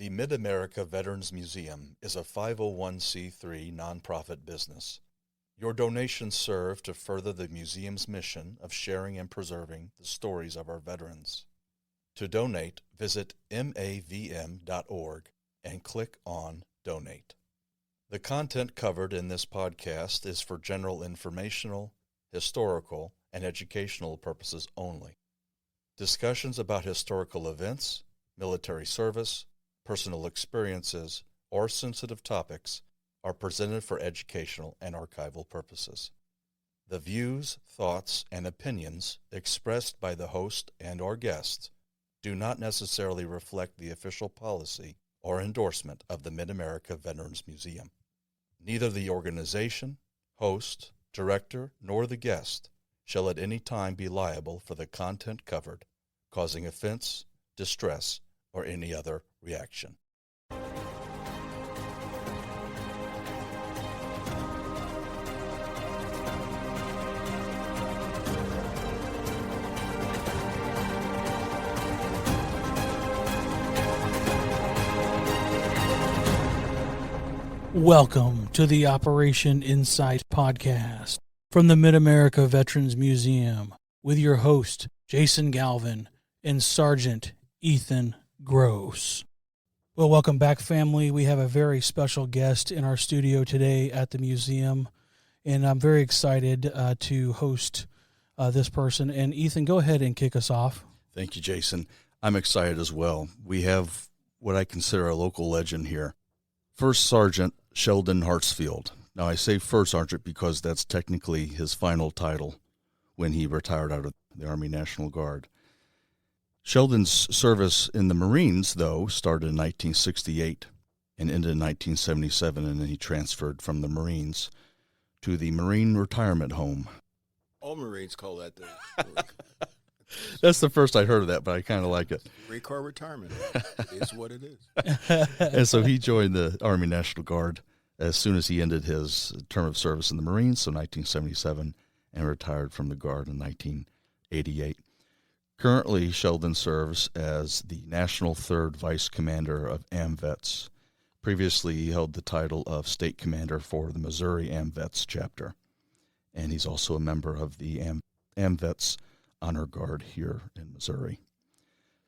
The Mid-America Veterans Museum is a 501c3 nonprofit business. Your donations serve to further the museum's mission of sharing and preserving the stories of our veterans. To donate, visit mavm.org and click on Donate. The content covered in this podcast is for general informational, historical, and educational purposes only. Discussions about historical events, military service, personal experiences, or sensitive topics are presented for educational and archival purposes. The views, thoughts, and opinions expressed by the host and/or guests do not necessarily reflect the official policy or endorsement of the Mid-America Veterans Museum. Neither the organization, host, director, nor the guest shall at any time be liable for the content covered, causing offense, distress, or any other reaction. Welcome to the Operation Insight podcast from the Mid-America Veterans Museum with your host, Jason Galvin and Sergeant Ethan Gross. Well, welcome back, family. We have a very special guest in our studio today at the museum, and I'm very excited to host this person. And Ethan, go ahead and kick us off. Thank you, Jason. I'm excited as well. We have what I consider a local legend here. First Sergeant Sheldon Hartsfield. Now, I say First Sergeant because that's technically his final title when he retired out of the Army National Guard. Sheldon's service in the Marines, though, started in 1968 and ended in 1977, and then he transferred from the Marines to the Marine Retirement Home. All Marines call that the That's the first I heard of that, but I kind of like it. Marine Corps retirement. It is what it is. And so he joined the Army National Guard as soon as he ended his term of service in the Marines, so 1977, and retired from the Guard in 1988. Currently, Sheldon serves as the National Third Vice Commander of AMVETS. Previously, he held the title of State Commander for the Missouri AMVETS chapter, and he's also a member of the AMVETS Honor Guard here in Missouri.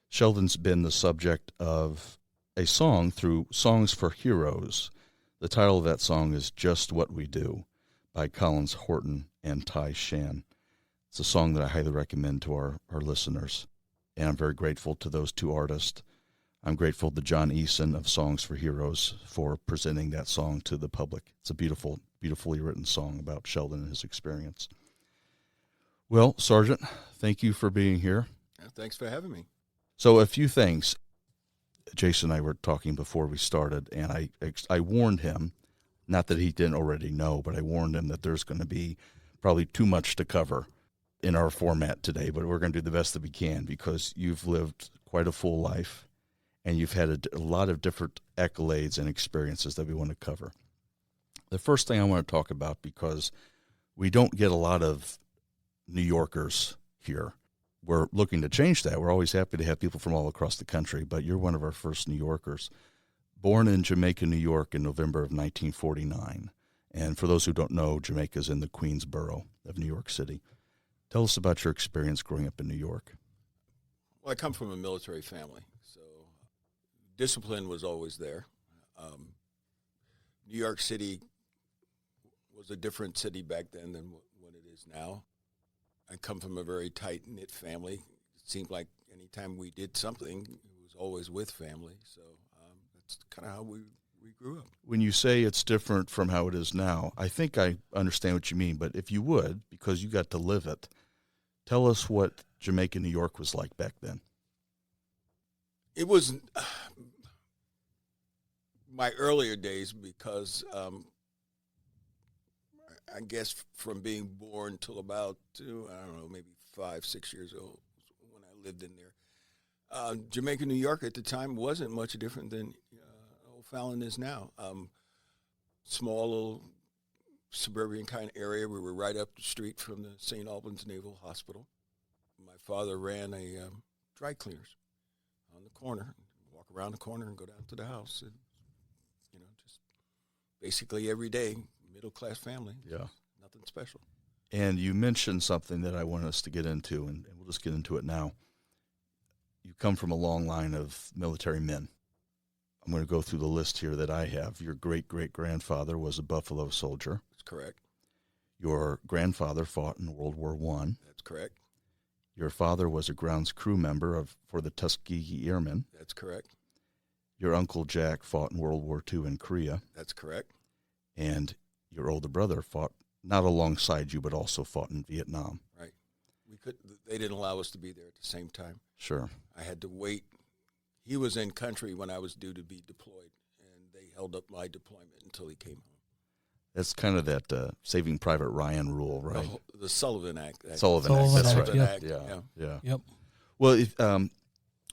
Sheldon's been the subject of a song through Songs for Heroes. The title of that song is Just What We Do by Collins Horton and Ty Shan. It's a song that I highly recommend to our listeners, and I'm very grateful to those two artists. I'm grateful to John Eason of Songs for Heroes for presenting that song to the public. It's a beautifully written song about Sheldon and his experience. Well, Sergeant, thank you for being here. Thanks for having me. So a few things. Jason and I were talking before we started, and I warned him, not that he didn't already know, but I warned him that there's going to be probably too much to cover in our format today, but we're going to do the best that we can because you've lived quite a full life, and you've had a lot of different accolades and experiences that we want to cover. The first thing I want to talk about, because we don't get a lot of New Yorkers here. We're looking to change that. We're always happy to have people from all across the country, but you're one of our first New Yorkers. Born in Jamaica, New York in November of 1949. And for those who don't know, Jamaica is in the Queens borough of New York City. Tell us about your experience growing up in New York. Well, I come from a military family, so discipline was always there. New York City was a different city back then than what it is now. I come from a very tight-knit family. It seemed like anytime we did something, it was always with family. So that's kind of how we grew up. When you say it's different from how it is now, I think I understand what you mean, but if you would, because you got to live it, tell us what Jamaica, New York was like back then. It was my earlier days because I guess from being born till about, maybe 5, 6 years old when I lived in there. Jamaica, New York at the time wasn't much different than O'Fallon is now. Small little suburban kind of area. We were right up the street from the St. Albans Naval Hospital. My father ran a dry cleaners on the corner. Walk around the corner and go down to the house. And, just basically every day, middle-class family. Yeah. Nothing special. And you mentioned something that I want us to get into, and we'll just get into it now. You come from a long line of military men. I'm going to go through the list here that I have. Your great-great-grandfather was a Buffalo soldier. That's correct. Your grandfather fought in World War I. That's correct. Your father was a grounds crew member for the Tuskegee Airmen. That's correct. Your Uncle Jack fought in World War II in Korea. That's correct. And your older brother fought not alongside you, but also fought in Vietnam. Right. They didn't allow us to be there at the same time. Sure. I had to wait. He was in country when I was due to be deployed, and they held up my deployment until he came home. That's kind of that Saving Private Ryan rule, right? The Sullivan Act. Sullivan Act. That's Act, right. yep. Yeah. Yep. Well,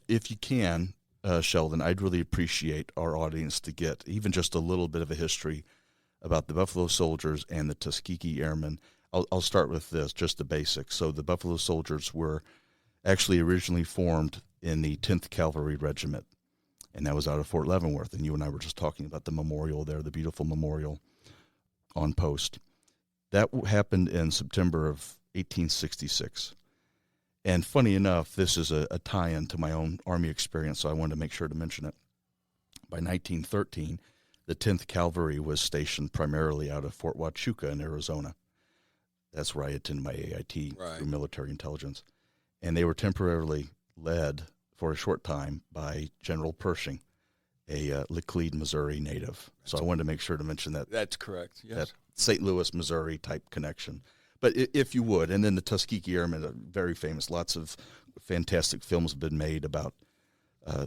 if you can, Sheldon, I'd really appreciate our audience to get even just a little bit of a history about the Buffalo Soldiers and the Tuskegee Airmen. I'll start with this, just the basics. So the Buffalo Soldiers were actually originally formed in the 10th Cavalry Regiment, and that was out of Fort Leavenworth. And you and I were just talking about the memorial there, the beautiful memorial on post. That happened in September of 1866. And funny enough, this is a tie-in to my own Army experience, so I wanted to make sure to mention it. By 1913, the 10th Cavalry was stationed primarily out of Fort Huachuca in Arizona. That's where I attended my AIT through military intelligence. And they were temporarily led for a short time by General Pershing, a Laclede, Missouri native. So I wanted to make sure to mention that. That's correct, yes. That St. Louis, Missouri type connection. But if you would, and then the Tuskegee Airmen are very famous. Lots of fantastic films have been made about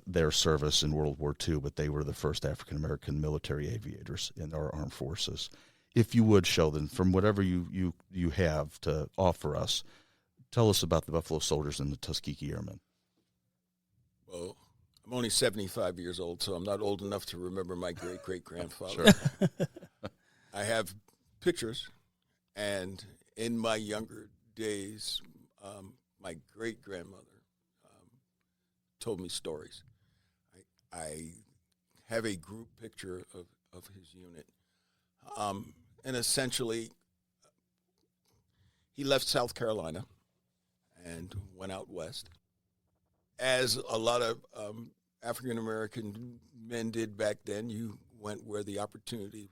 their service in World War II, but they were the first African-American military aviators in our armed forces. If you would, Sheldon, from whatever you have to offer us, tell us about the Buffalo Soldiers and the Tuskegee Airmen. Well, I'm only 75 years old, so I'm not old enough to remember my great-great-grandfather. Sure. I have pictures, and in my younger days, my great-grandmother told me stories. I have a group picture of his unit. And essentially, he left South Carolina and went out west, as a lot of African-American men did back then. You went where the opportunity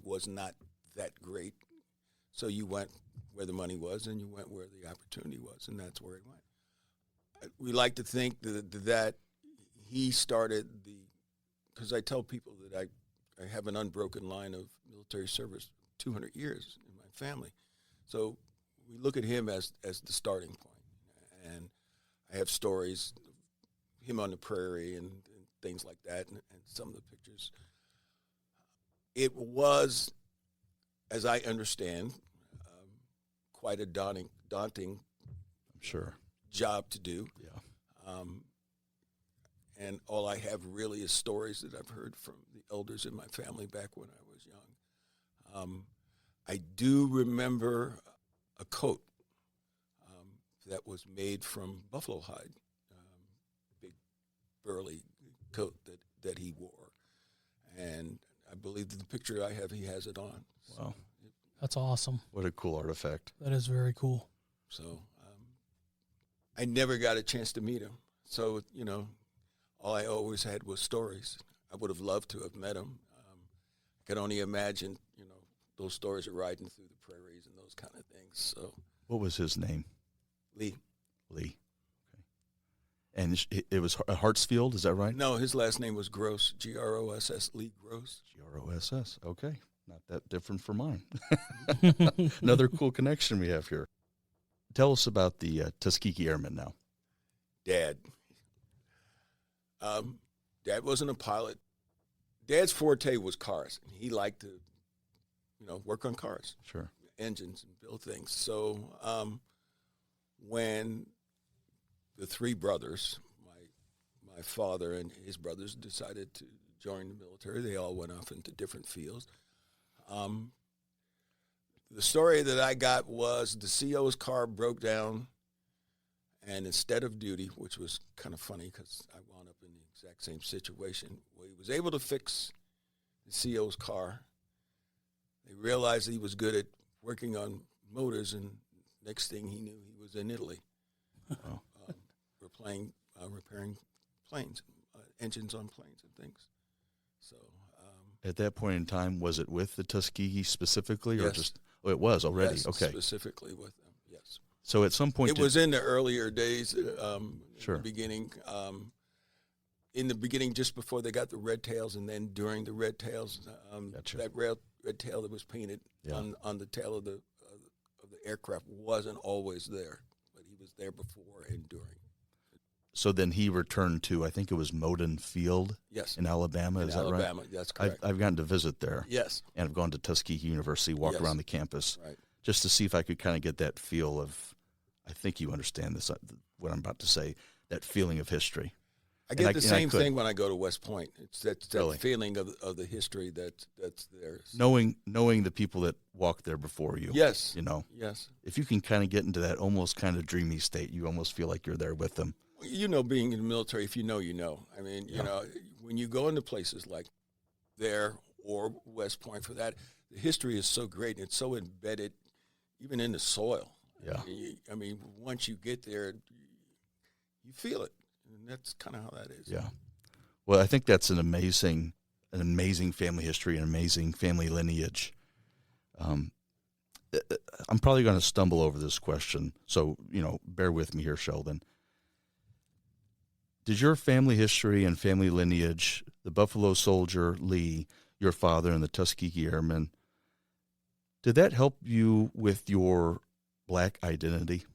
was not that great. So you went where the money was, and you went where the opportunity was, and that's where he went. We like to think that he started because I tell people that I have an unbroken line of military service, 200 years in my family. So we look at him as the starting point. And I have stories, him on the prairie and things like that, and some of the pictures. It was, as I understand, quite a daunting I'm sure, job to do. Yeah. And all I have really is stories that I've heard from the elders in my family back when I was young. I do remember a coat that was made from buffalo hide, big burly coat that he wore. And I believe that the picture I have, he has it on. Wow. That's awesome. What a cool artifact. That is very cool. So I never got a chance to meet him. So, all I always had was stories. I would have loved to have met him. I could only imagine, those stories of riding through the prairies and those kind of things. So, What was his name? Lee. Okay. And it was Hartsfield, is that right? No, his last name was Gross, Gross, Lee Gross. Gross, okay. Not that different from mine. Another cool connection we have here. Tell us about the Tuskegee Airmen now. Dad. Dad wasn't a pilot. Dad's forte was cars. He liked to, work on cars. Sure. Engines and build things. So when the three brothers, my father and his brothers, decided to join the military, they all went off into different fields. The story that I got was the CO's car broke down, And instead of duty, which was kind of funny because I wound up in the exact same situation, where he was able to fix the CO's car. They realized he was good at working on motors, and next thing he knew, he was in Italy, repairing planes, engines on planes and things. So at that point in time, was it with the Tuskegee specifically, or yes. just? Oh, it was already. Yes, okay, specifically with them. Yes. So at some point, it was in the earlier days. Sure. In the beginning, just before they got the red tails, and then during the red tails, Gotcha. that red tail that was painted on the tail of the aircraft wasn't always there, but he was there before and during. So then he returned to, I think it was Moden Field Yes. in Alabama. Is that right? Alabama, that's correct. I've gotten to visit there. Yes. And I've gone to Tuskegee University, walk Yes. around the campus, Right. just to see if I could kind of get that feel of, I think you understand this, what I'm about to say, that feeling of history. I get the same could. thing when I go to West Point. It's that Really? feeling of the history that's there. Knowing the people that walked there before you. Yes. You know, Yes. if you can kind of get into that almost kind of dreamy state, you almost feel like you're there with them. You know, being in the military, if you know, you know. I mean, you know, when you go into places like there or West Point for that, the history is so great and it's so embedded even in the soil. Yeah. I mean, once you get there, you feel it. And that's kind of how that is. Yeah. Well, I think that's an amazing family history, an amazing family lineage. I'm probably going to stumble over this question, so, bear with me here, Sheldon. Did your family history and family lineage, the Buffalo Soldier, Lee, your father, and the Tuskegee Airmen, did that help you with your black identity?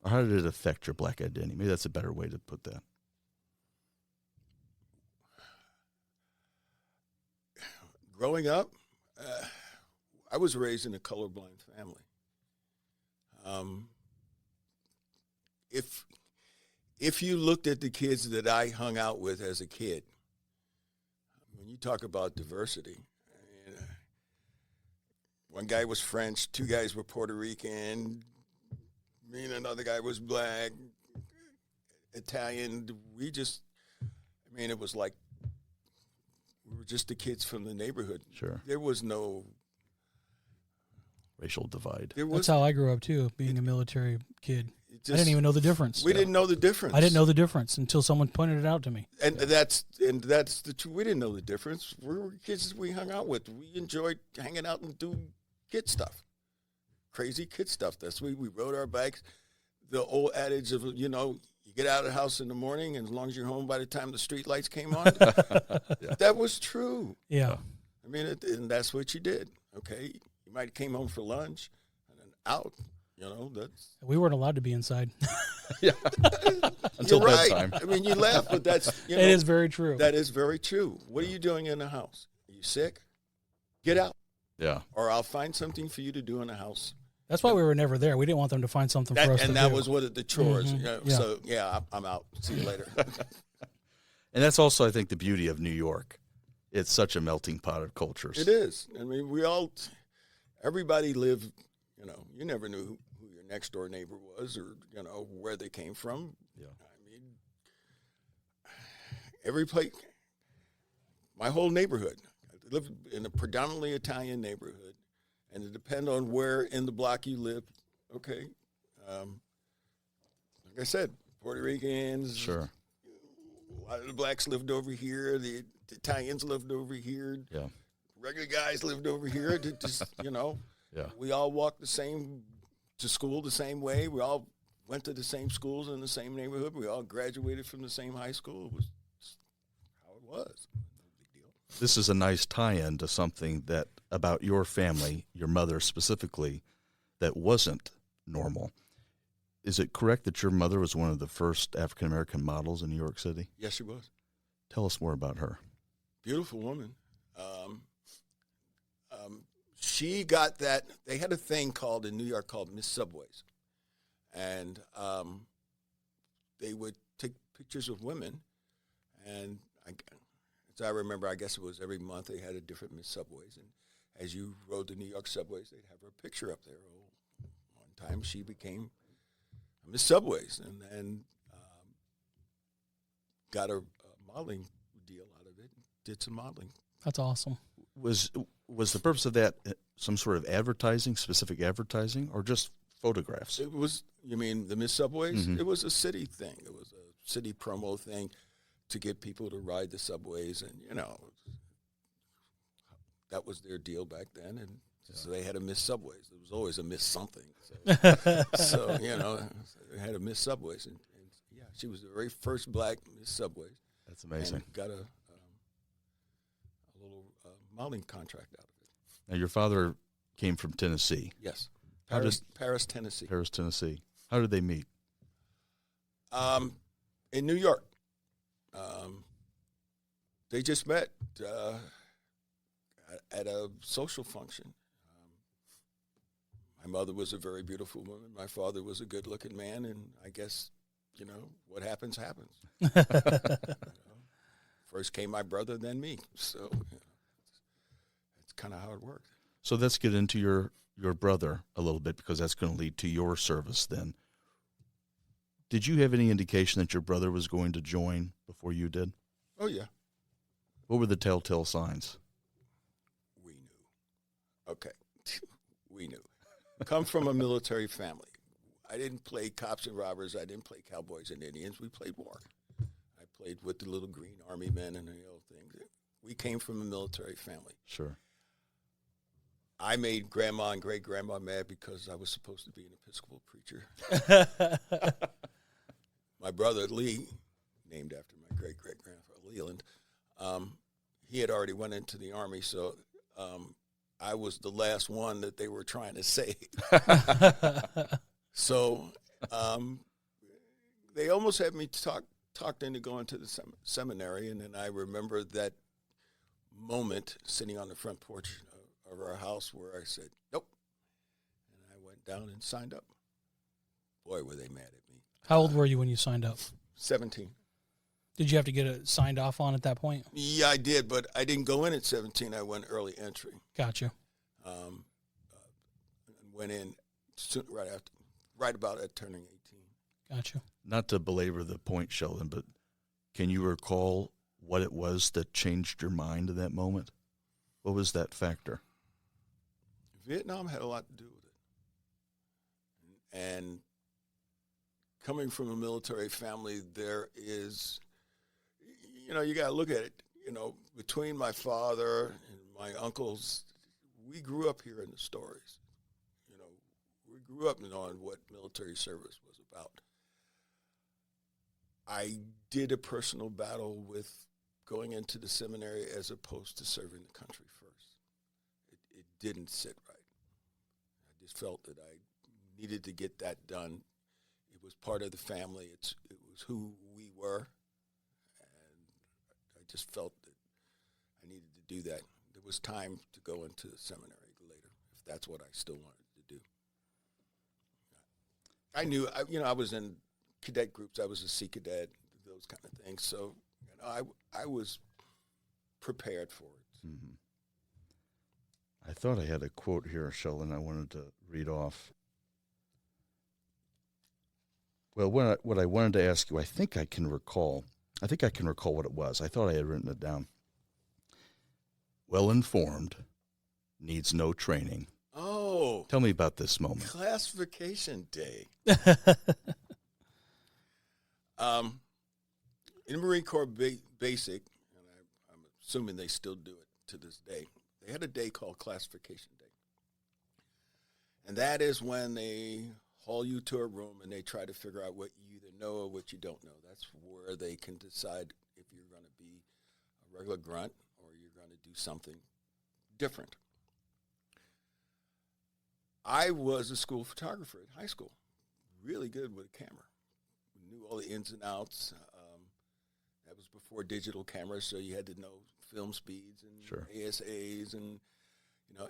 Or how did it affect your black identity? Maybe that's a better way to put that. Growing up, I was raised in a colorblind family. If you looked at the kids that I hung out with as a kid, when you talk about diversity, one guy was French, two guys were Puerto Rican, me and another guy was black, Italian. It was like we were just the kids from the neighborhood. Sure. There was no Racial divide. That's how I grew up, too, being a military kid. I didn't even know the difference. We didn't know the difference. I didn't know the difference until someone pointed it out to me. And that's the truth. We didn't know the difference. We were kids we hung out with. We enjoyed hanging out and doing kid stuff, crazy kid stuff. We rode our bikes. The old adage of, you get out of the house in the morning, and as long as you're home by the time the street lights came on, that was true. Yeah. I mean, and that's what you did. Okay, you might have came home for lunch and then out. We weren't allowed to be inside. Yeah. Until You're right. bedtime. I mean, you laugh, but that's It is very true. That is very true. What are you doing in the house? Are you sick? Get out. Yeah. Or I'll find something for you to do in the house. That's why we were never there. We didn't want them to find something for us to do. And that was one of the chores. Mhm. So, I'm out. See you later. And that's also, I think, the beauty of New York. It's such a melting pot of cultures. It is. I mean, everybody lived, you never knew who your next door neighbor was or, where they came from. Yeah. I mean, every place, my whole neighborhood, I lived in a predominantly Italian neighborhood, and it depends on where in the block you live. Okay. Like I said, Puerto Ricans. Sure. A lot of the blacks lived over here. The Italians lived over here. Yeah. Regular guys lived over here. Just, Yeah. We all walked to school the same way. We all went to the same schools in the same neighborhood. We all graduated from the same high school. It was how it was. No big deal. This is a nice tie-in to something that about your family, your mother specifically, that wasn't normal. Is it correct that your mother was one of the first African-American models in New York City? Yes, she was. Tell us more about her. Beautiful woman. She got that. They had a thing in New York called Miss Subways. And they would take pictures of women. And as I remember, I guess it was every month they had a different Miss Subways. And as you rode the New York subways, they'd have her picture up there. One time she became I missed subways, and then got a modeling deal out of it. Did some modeling. That's awesome. Was the purpose of that some sort of advertising, specific advertising, or just photographs? It was. You mean the Miss Subways? Mm-hmm. It was a city thing. It was a city promo thing to get people to ride the subways, and that was their deal back then. And so they had a Miss Subways. There was always a Miss something. So they had a Miss Subways, and yeah, she was the very first black Miss Subways. That's amazing. And got a little modeling contract out of it. Now, your father came from Tennessee. Yes, Paris, Tennessee. Paris, Tennessee. How did they meet? In New York. They just met at a social function. My mother was a very beautiful woman. My father was a good-looking man, and I guess, what happens, happens. First came my brother, then me. So that's kind of how it worked. So let's get into your brother a little bit, because that's going to lead to your service then. Did you have any indication that your brother was going to join before you did? Oh, yeah. What were the telltale signs? We knew. Okay. We knew. Come from a military family. I didn't play cops and robbers. I didn't play cowboys and Indians. We played war. I played with the little green army men and the old things. We came from a military family. Sure. I made grandma and great-grandma mad because I was supposed to be an Episcopal preacher. My brother, Lee, named after my great-great-grandfather, Leland, he had already went into the Army, so I was the last one that they were trying to save. So they almost had me talked into going to the seminary, and then I remember that moment sitting on the front porch of our house where I said, nope. And I went down and signed up. Boy, were they mad at me. How old were you when you signed up? 17. Did you have to get it signed off on at that point? Yeah, I did, but I didn't go in at 17. I went early entry. Gotcha. Went in soon, right about at turning 18. Gotcha. Not to belabor the point, Sheldon, but can you recall what it was that changed your mind in that moment? What was that factor? Vietnam had a lot to do with it. And coming from a military family, there is, you got to look at it, between my father and my uncles, we grew up hearing the stories. We grew up knowing what military service was about. I did a personal battle with going into the seminary as opposed to serving the country first. It didn't sit right. I just felt that I needed to get that done. It was part of the family. It was who we were, and I just felt that I needed to do that. There was time to go into the seminary later, if that's what I still wanted to do. I knew, I was in cadet groups. I was a Sea Cadet, those kind of things. So, I was prepared for it. Mm-hmm. I thought I had a quote here, Sheldon, I wanted to read off. Well, what I wanted to ask you, I think I can recall what it was. I thought I had written it down. Well-informed, needs no training. Oh. Tell me about this moment. Classification day. In Marine Corps Basic, and I'm assuming they still do it to this day, they had a day called Classification Day. And that is when they haul you to a room and they try to figure out what you either know or what you don't know. That's where they can decide if you're going to be a regular grunt or you're going to do something different. I was a school photographer in high school, really good with a camera. We knew all the ins and outs. That was before digital cameras, so you had to know film speeds and Sure. ASAs and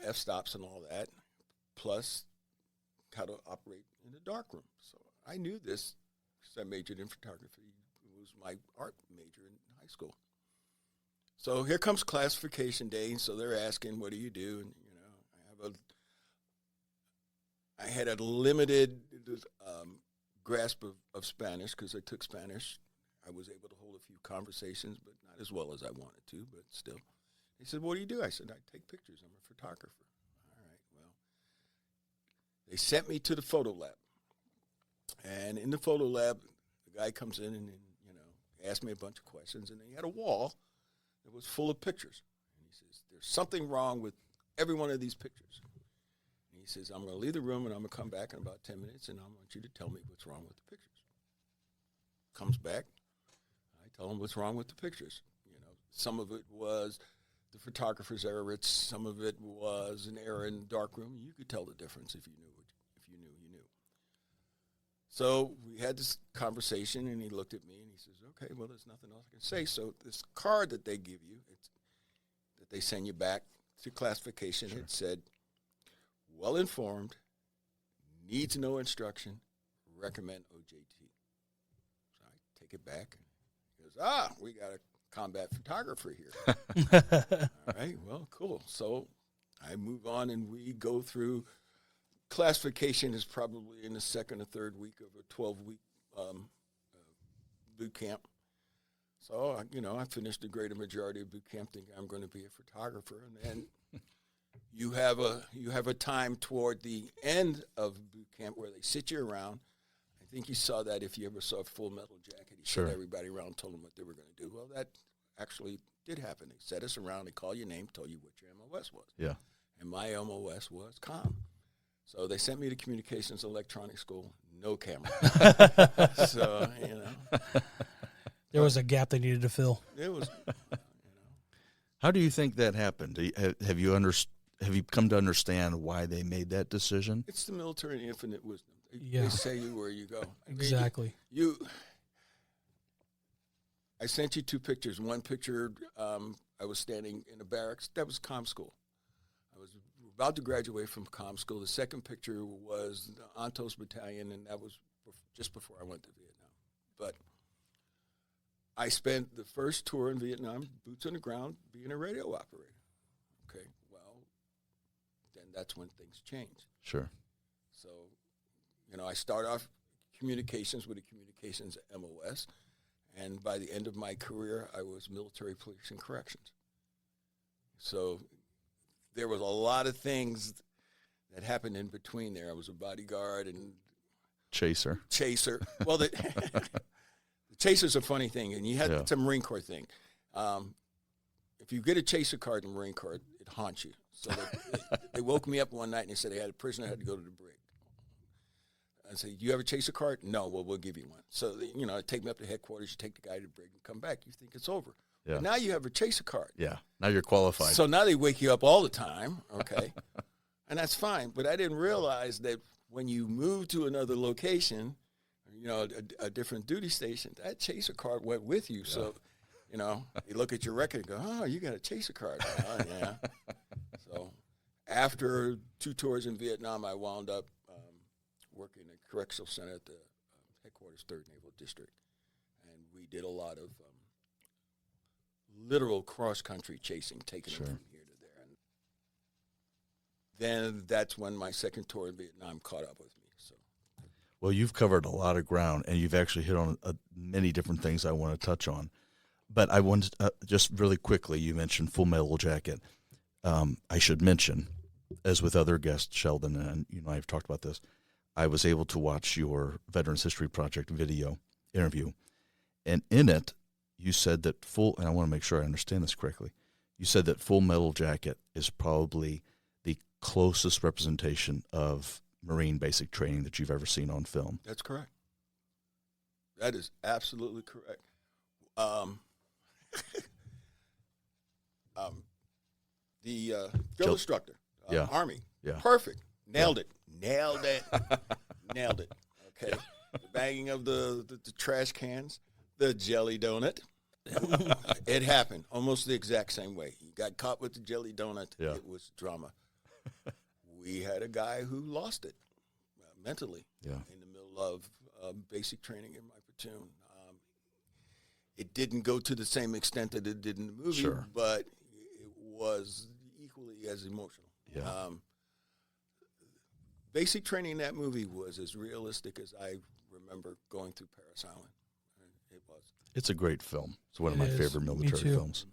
f-stops and all that, plus how to operate in a dark room. So I knew this because I majored in photography. It was my art major in high school. So here comes classification day. So they're asking, what do you do? And, I had a limited grasp of Spanish because I took Spanish. I was able to hold a few conversations, but not as well as I wanted to, but still. He said, what do you do? I said, I take pictures. I'm a photographer. All right, well. They sent me to the photo lab. And in the photo lab, the guy comes in and asked me a bunch of questions, and he had a wall that was full of pictures. And he says, there's something wrong with every one of these pictures. And he says, I'm going to leave the room, and I'm going to come back in about 10 minutes, and I want you to tell me what's wrong with the pictures. Comes back. I tell him what's wrong with the pictures. Some of it was the photographer's error. Some of it was an error in the darkroom. You could tell the difference if you knew. You knew. So we had this conversation, and he looked at me, and he says, okay, well, there's nothing else I can say. So this card that they give you, that they send you back to classification, It said, well-informed, needs no instruction, recommend OJT. So I take it back. He goes, we got a combat photographer here. All right, well, cool. So I move on, and we go through. Classification is probably in the second or third week of a 12-week boot camp. So, I finished the greater majority of boot camp thinking I'm going to be a photographer. And then you have a time toward the end of boot camp where they sit you around. I think you saw that if you ever saw Full Metal Jacket. He Sure. set everybody around, told them what they were going to do. Well, that actually did happen. They set us around, they call your name, told you what your MOS was. Yeah. And my MOS was comm. So they sent me to communications electronics school, no camera. So, There was a gap they needed to fill. It was, How do you think that happened? Have you come to understand why they made that decision? It's the military infinite wisdom. Yeah. They say you where you go. Exactly. I sent you two pictures. One picture, I was standing in a barracks. That was comm school. I was about to graduate from comm school. The second picture was the Antos Battalion, and that was just before I went to Vietnam. But I spent the first tour in Vietnam, boots on the ground, being a radio operator. Okay, well, then that's when things change. Sure. So, I start off communications with a communications MOS, and by the end of my career, I was military police and corrections. So there was a lot of things that happened in between there. I was a bodyguard and Chaser. Well, the chaser's a funny thing, and it's a Marine Corps thing. If you get a chaser card in the Marine Corps, it haunts you. So they woke me up one night and they said they had a prisoner had to go to the brig. I said, "Do you have a chaser card?" "No." "Well, we'll give you one." So they take me up to headquarters. You take the guy to the brig and come back. You think it's over. Yeah. But now you have a chaser card. Yeah. Now you're qualified. So now they wake you up all the time. Okay. And that's fine. But I didn't realize that when you move to another location, a different duty station, that chaser card went with you. Yeah. So, you look at your record and go, "Oh, you got a chaser card." Yeah. So after 2 tours in Vietnam, I wound up working at Correctional Center at the headquarters, 3rd Naval District. And we did a lot of literal cross-country chasing, taking them from here to there. And then that's when my second tour in Vietnam caught up with me. So, well, you've covered a lot of ground, and you've actually hit on many different things I want to touch on. But I wanted just really quickly, you mentioned Full Metal Jacket. I should mention, as with other guests, Sheldon, and you and I have talked about this, I was able to watch your Veterans History Project video interview, and in it, you said that and I want to make sure I understand this correctly, you said that Full Metal Jacket is probably the closest representation of Marine basic training that you've ever seen on film. That's correct. That is absolutely correct. The drill instructor, Army, perfect. Nailed it. Okay. The banging of the trash cans, the jelly donut. It happened almost the exact same way. You got caught with the jelly donut. Yeah. It was drama. We had a guy who lost it mentally in the middle of basic training in my platoon. It didn't go to the same extent that it did in the movie, but it was equally as emotional. Yeah. Basic training in that movie was as realistic as I remember remember going through Paris Island. It was. It's a great film. It's one of It my is. favorite Me military too. films.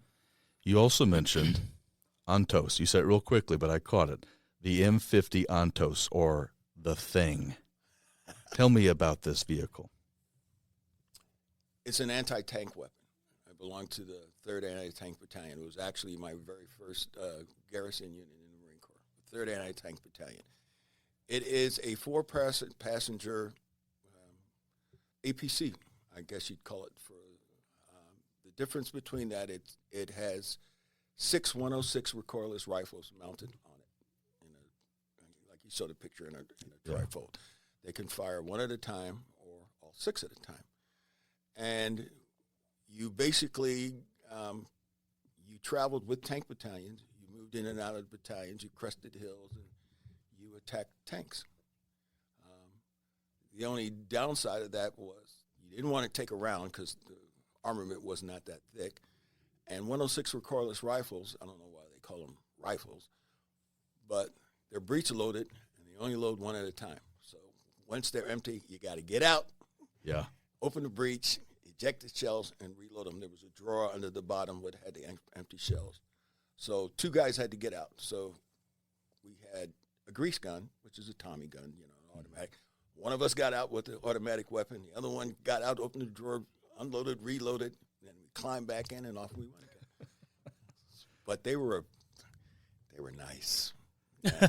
You also mentioned Antos. You said it real quickly, but I caught it. The M50 Antos, or the Thing. Tell me about this vehicle. It's an anti-tank weapon. I belonged to the 3rd Anti-Tank Battalion. It was actually my very first garrison unit in the Marine Corps, the 3rd Anti-Tank Battalion. It is a 4-passenger APC, I guess you'd call it. For the difference between that, it has 6 106 recoilless rifles mounted on it, like you saw the picture in a trifold. They can fire one at a time or all 6 at a time. And you basically, you traveled with tank battalions. You moved in and out of the battalions. You crested hills, and you attacked tanks. The only downside of that was you didn't want to take a round because the armament was not that thick. And 106 recoilless rifles, I don't know why they call them rifles, but they're breech loaded, and they only load one at a time. So once they're empty, you got to get out, open the breech, eject the shells, and reload them. There was a drawer under the bottom that had the empty shells. So 2 guys had to get out. So we had a grease gun, which is a Tommy gun, an automatic. One of us got out with the automatic weapon. The other one got out, opened the drawer, unloaded, reloaded, and we climbed back in, and off we went again. But they were nice. Yeah,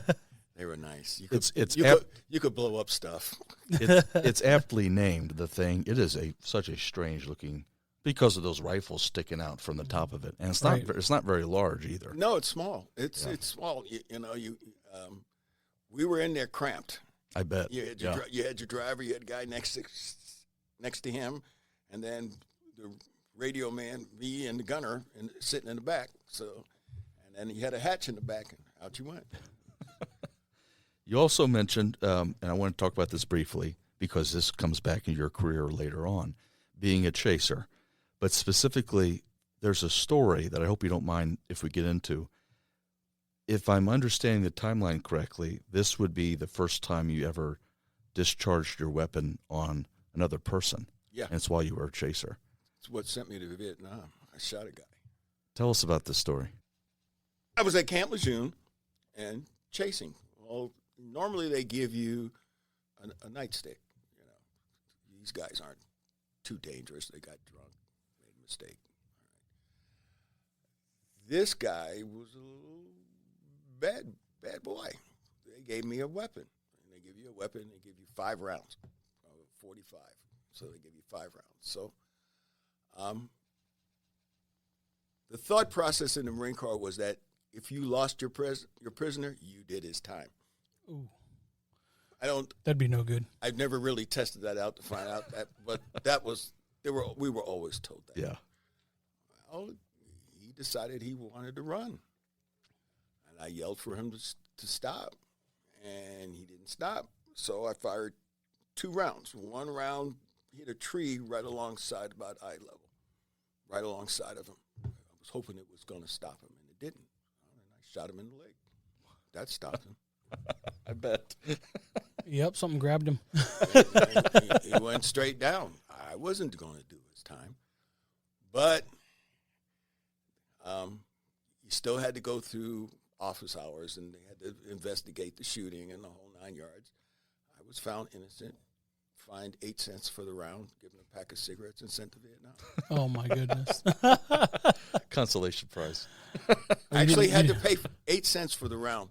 they were nice. You could blow up stuff. It's aptly named, the Thing. It is such a strange looking, because of those rifles sticking out from the top of it, and it's not very large either. No, it's small. It's small. We were in there cramped. I bet. You had your driver, you had a guy next to him, and then the radio man, me, and the gunner, and sitting in the back. So, and then you had a hatch in the back, and out you went. You also mentioned, and I want to talk about this briefly because this comes back in your career later on, being a chaser. But specifically, there's a story that I hope you don't mind if we get into. If I'm understanding the timeline correctly, this would be the first time you ever discharged your weapon on another person. Yeah. And it's while you were a chaser. It's what sent me to Vietnam. I shot a guy. Tell us about this story. I was at Camp Lejeune and chasing. Well, normally they give you a nightstick. These guys aren't too dangerous. They got drunk, made a mistake. This guy was a little bad boy. They gave me a weapon. And they give you a weapon, they give you 5 rounds, 45. So they give you 5 rounds. So the thought process in the Marine Corps was that if you lost your prisoner, you did his time. Ooh. That'd be no good. I've never really tested that out to find out that, but we were always told that. Yeah. Well, he decided he wanted to run. And I yelled for him to stop, and he didn't stop. So I fired 2 rounds. 1 round hit a tree right alongside, about eye level, right alongside of him. I was hoping it was going to stop him, and it didn't. And I shot him in the leg. That stopped him. I bet. Yep, something grabbed him. He went straight down. I wasn't going to do his time. But he still had to go through office hours, and they had to investigate the shooting and the whole 9 yards. I was found innocent, fined 8 cents for the round, given a pack of cigarettes, and sent to Vietnam. Oh, my goodness. Consolation prize. I actually had to pay 8 cents for the round.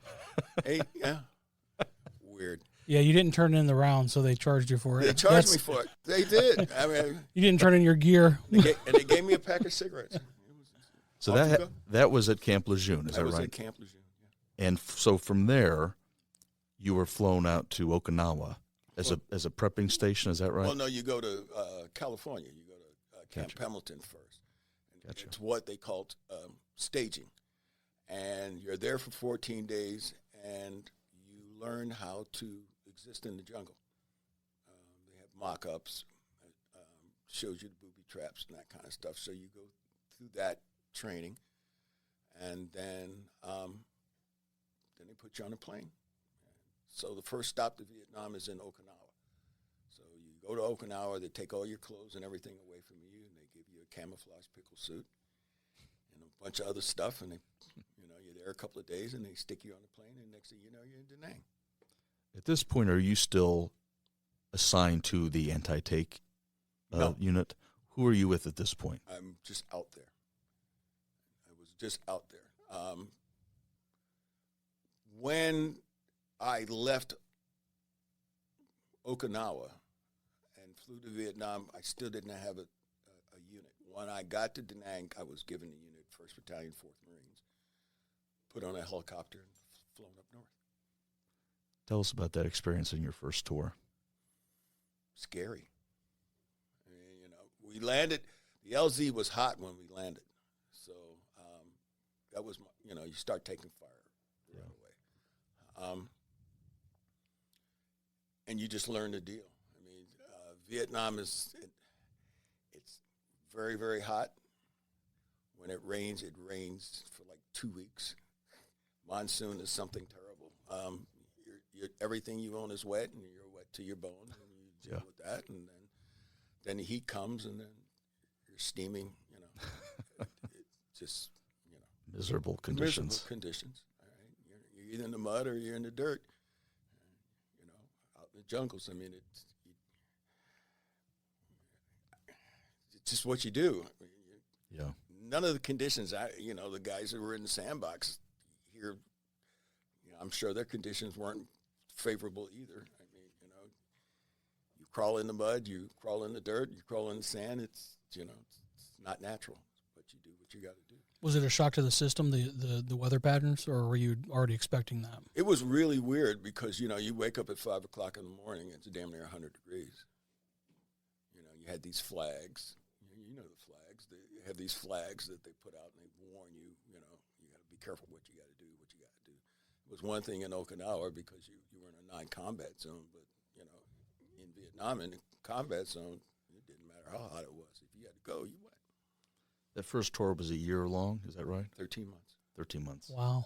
Weird. Yeah, you didn't turn in the round, so they charged you for it. They charged me for it. They did. I mean, you didn't turn in your gear. And they gave me a pack of cigarettes. So that was at Camp Lejeune, is that right? That was at Camp Lejeune, yeah. And so from there, you were flown out to Okinawa as a prepping station, is that right? Well, no, you go to California. You go to Camp Hamilton first. Gotcha. It's what they called staging. And you're there for 14 days, and you learn how to exist in the jungle. They have mock-ups, shows you the booby traps and that kind of stuff. So you go through that training, and then they put you on a plane. So the first stop to Vietnam is in Okinawa. So you you go to Okinawa, they take all your clothes and everything away from you, and they give you a camouflage pickle suit and a bunch of other stuff, and you're there a couple of days, and they stick you on the plane, and next thing you know, you're in Da Nang. At this point, are you still assigned to the anti-take No. unit? Who are you with at this point? I'm just out there. I was just out there. When I left Okinawa and flew to Vietnam, I still didn't have a unit. When I got to Da Nang, I was given a unit, 1st Battalion, 4th Marines, put on a helicopter and flown up north. Tell us about that experience in your first tour. Scary. I mean, we landed. The LZ was hot when we landed, so that was you start taking fire right away, and you just learn the deal. I mean, Vietnam it's very, very hot. When it rains for like 2 weeks. Monsoon is something terrible. Everything you own is wet, and you're wet to your bones, and you deal with that, and then the heat comes, and then you're steaming. It's just miserable conditions. Miserable conditions. All right, you're either in the mud or you're in the dirt. Out in the jungles. I mean, it's just what you do. Yeah. None of the conditions. The guys who were in the sandbox here, I'm sure their conditions weren't favorable either. I mean, you crawl in the mud, you crawl in the dirt, you crawl in the sand. It's not natural, but you do what you got to do. Was it a shock to the system, the weather patterns, or were you already expecting that? It was really weird because, you wake up at 5 o'clock in the morning, it's damn near 100 degrees. You had these flags. You know the flags. They have these flags that they put out and they warn you, you got to be careful what you got to do, It was one thing in Okinawa because you were in a non-combat zone, but, in Vietnam, in the combat zone, it didn't matter how hot it was. If you had to go, you went. That first tour was a year long, is that right? 13 months. 13 months. Wow.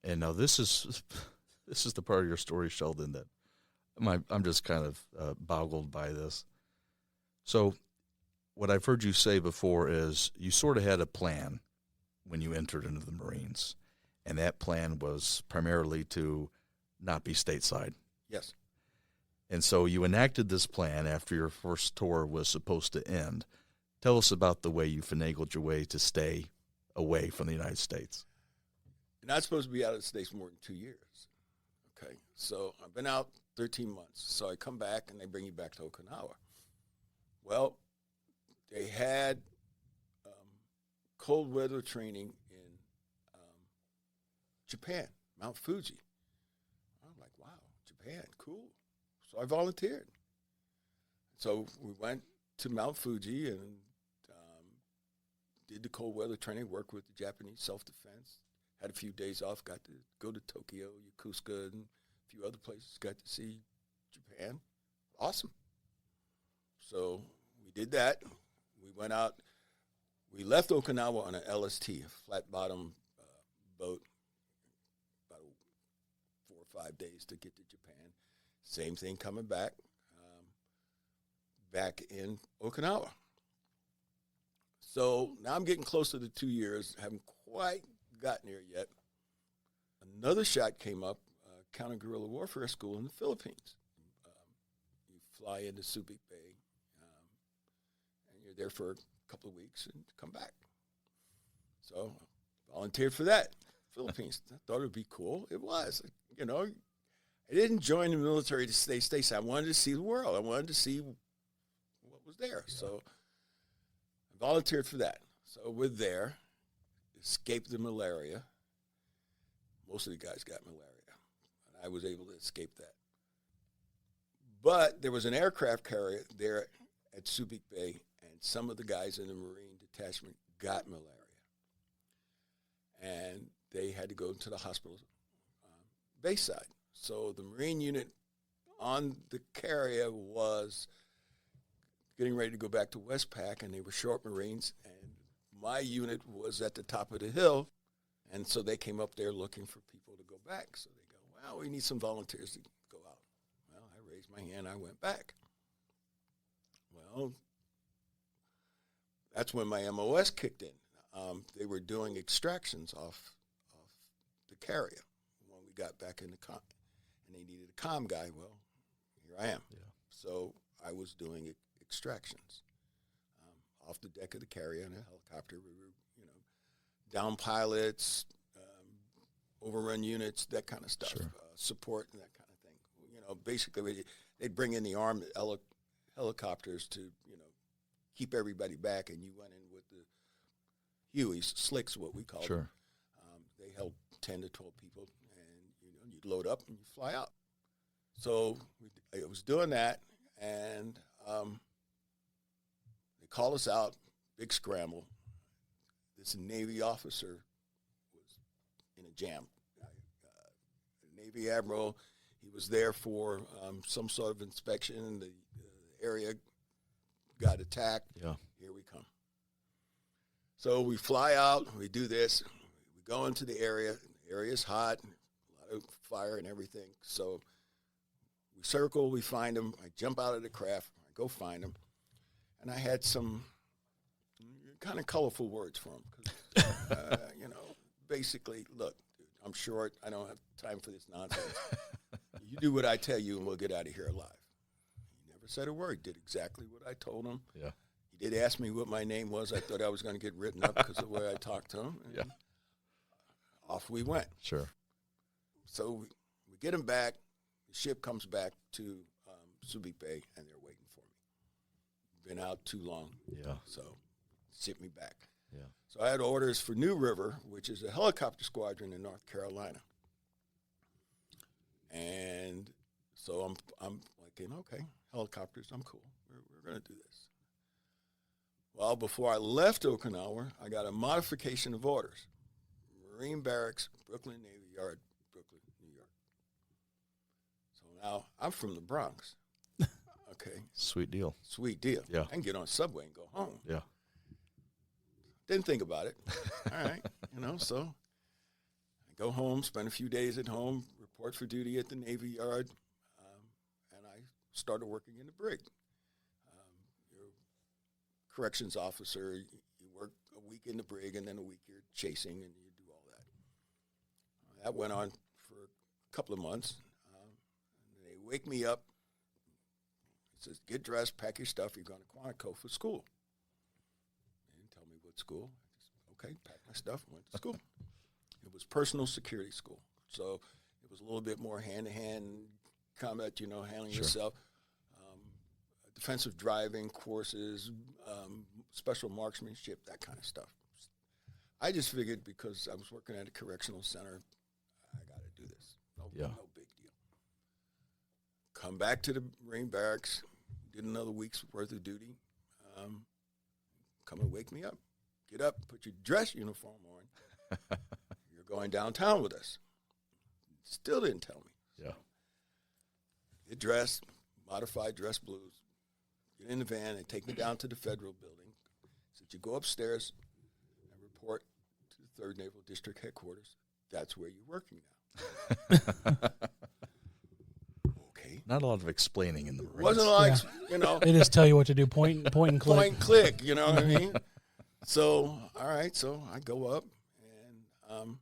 And now this is the part of your story, Sheldon, that I'm just kind of boggled by this. So what I've heard you say before is you sort of had a plan when you entered into the Marines, and that plan was primarily to not be stateside. Yes. And so you enacted this plan after your first tour was supposed to end. Tell us about the way you finagled your way to stay away from the United States. You're not supposed to be out of the States more than 2 years. Okay, so I've been out 13 months. So I come back, and they bring you back to Okinawa. Well, they had cold weather training in Japan, Mount Fuji. I'm like, wow, Japan, cool. So I volunteered. So we went to Mount Fuji and did the cold weather training, worked with the Japanese self-defense, had a few days off, got to go to Tokyo, Yokosuka, and a few other places, got to see Japan. Awesome. So we did that. We went out. We left Okinawa on an LST, a flat-bottom boat, about 4 or 5 days to get to Japan. Same thing coming back, back in Okinawa. So now I'm getting close to the 2 years. Haven't quite gotten there yet. Another shot came up, counter-guerrilla warfare school in the Philippines. You fly into Subic Bay, and you're there for a couple of weeks and come back. So volunteered for that. Philippines. I thought it would be cool. It was. I didn't join the military to stay stateside. I wanted to see the world. I wanted to see what was there. Yeah. So I volunteered for that. So we're there, escaped the malaria. Most of the guys got malaria, and I was able to escape that. But there was an aircraft carrier there at Subic Bay, and some of the guys in the Marine detachment got malaria. And they had to go to the hospital base side. So the Marine unit on the carrier was getting ready to go back to Westpac, and they were short Marines, and my unit was at the top of the hill, and so they came up there looking for people to go back. So they go, well, we need some volunteers to go out. Well, I raised my hand. I went back. Well, that's when my MOS kicked in. They were doing extractions off the carrier when we got back in the com, and they needed a comm guy. Well, here I am. Yeah. So I was doing extractions off the deck of the carrier in a helicopter. We were, down pilots, overrun units, that kind of stuff, Sure. support and that kind of thing. Basically they'd bring in the armed helicopters to, keep everybody back, and you went in with the Hueys, slicks, what we call Sure. them. They held 10 to 12 people, and you'd load up and you fly out. So I was doing that, and they called us out, big scramble. This Navy officer was in a jam. Navy Admiral, he was there for some sort of inspection. The area got attacked. Yeah. Here we come. So we fly out, we do this, we go into the area. The area's hot, a lot of fire and everything. So we circle, we find them. I jump out of the craft, I go find them. And I had some kind of colorful words for him. Basically, look, dude, I'm short. I don't have time for this nonsense. You do what I tell you, and we'll get out of here alive. He never said a word, did exactly what I told him. Yeah. He did ask me what my name was. I thought I was going to get written up because of the way I talked to him. And Yeah. Off we went. Sure. So we get him back. The ship comes back to Subic Bay, and they're waiting for me. Been out too long. Yeah. So ship me back. Yeah. So I had orders for New River, which is a helicopter squadron in North Carolina. And so I'm like, okay, helicopters, I'm cool. We're going to do this. Well, before I left Okinawa, I got a modification of orders. Marine Barracks, Brooklyn Navy Yard, Brooklyn, New York. So now I'm from the Bronx. Okay. Sweet deal. Sweet deal. Yeah. I can get on subway and go home. Yeah. Didn't think about it. All right. So I go home, spend a few days at home, report for duty at the Navy Yard, and I started working in the brig. You're a corrections officer. You work a week in the brig, and then a week you're chasing, and you do all that. That went on for a couple of months. And they wake me up. It says, get dressed, pack your stuff. You're going to Quantico for school. They didn't tell me what school. I just, okay, packed my stuff, went to school. It was personal security school. So it was a little bit more hand-to-hand combat, handling Sure. yourself. Defensive driving courses, special marksmanship, that kind of stuff. I just figured because I was working at a correctional center, I got to do this. No big deal. Come back to the Marine Barracks, did another week's worth of duty. Come and wake me up. Get up, put your dress uniform on. You're going downtown with us. Still didn't tell me. Yeah. Get dressed, modified dress blues. Get in the van and take me down to the federal building. So you go upstairs and report to the 3rd Naval District Headquarters. That's where you're working now. Okay. Not a lot of explaining in the Marines. Wasn't like, They just tell you what to do, point and click. point and click, you know what I mean? So, all right, so I go up, and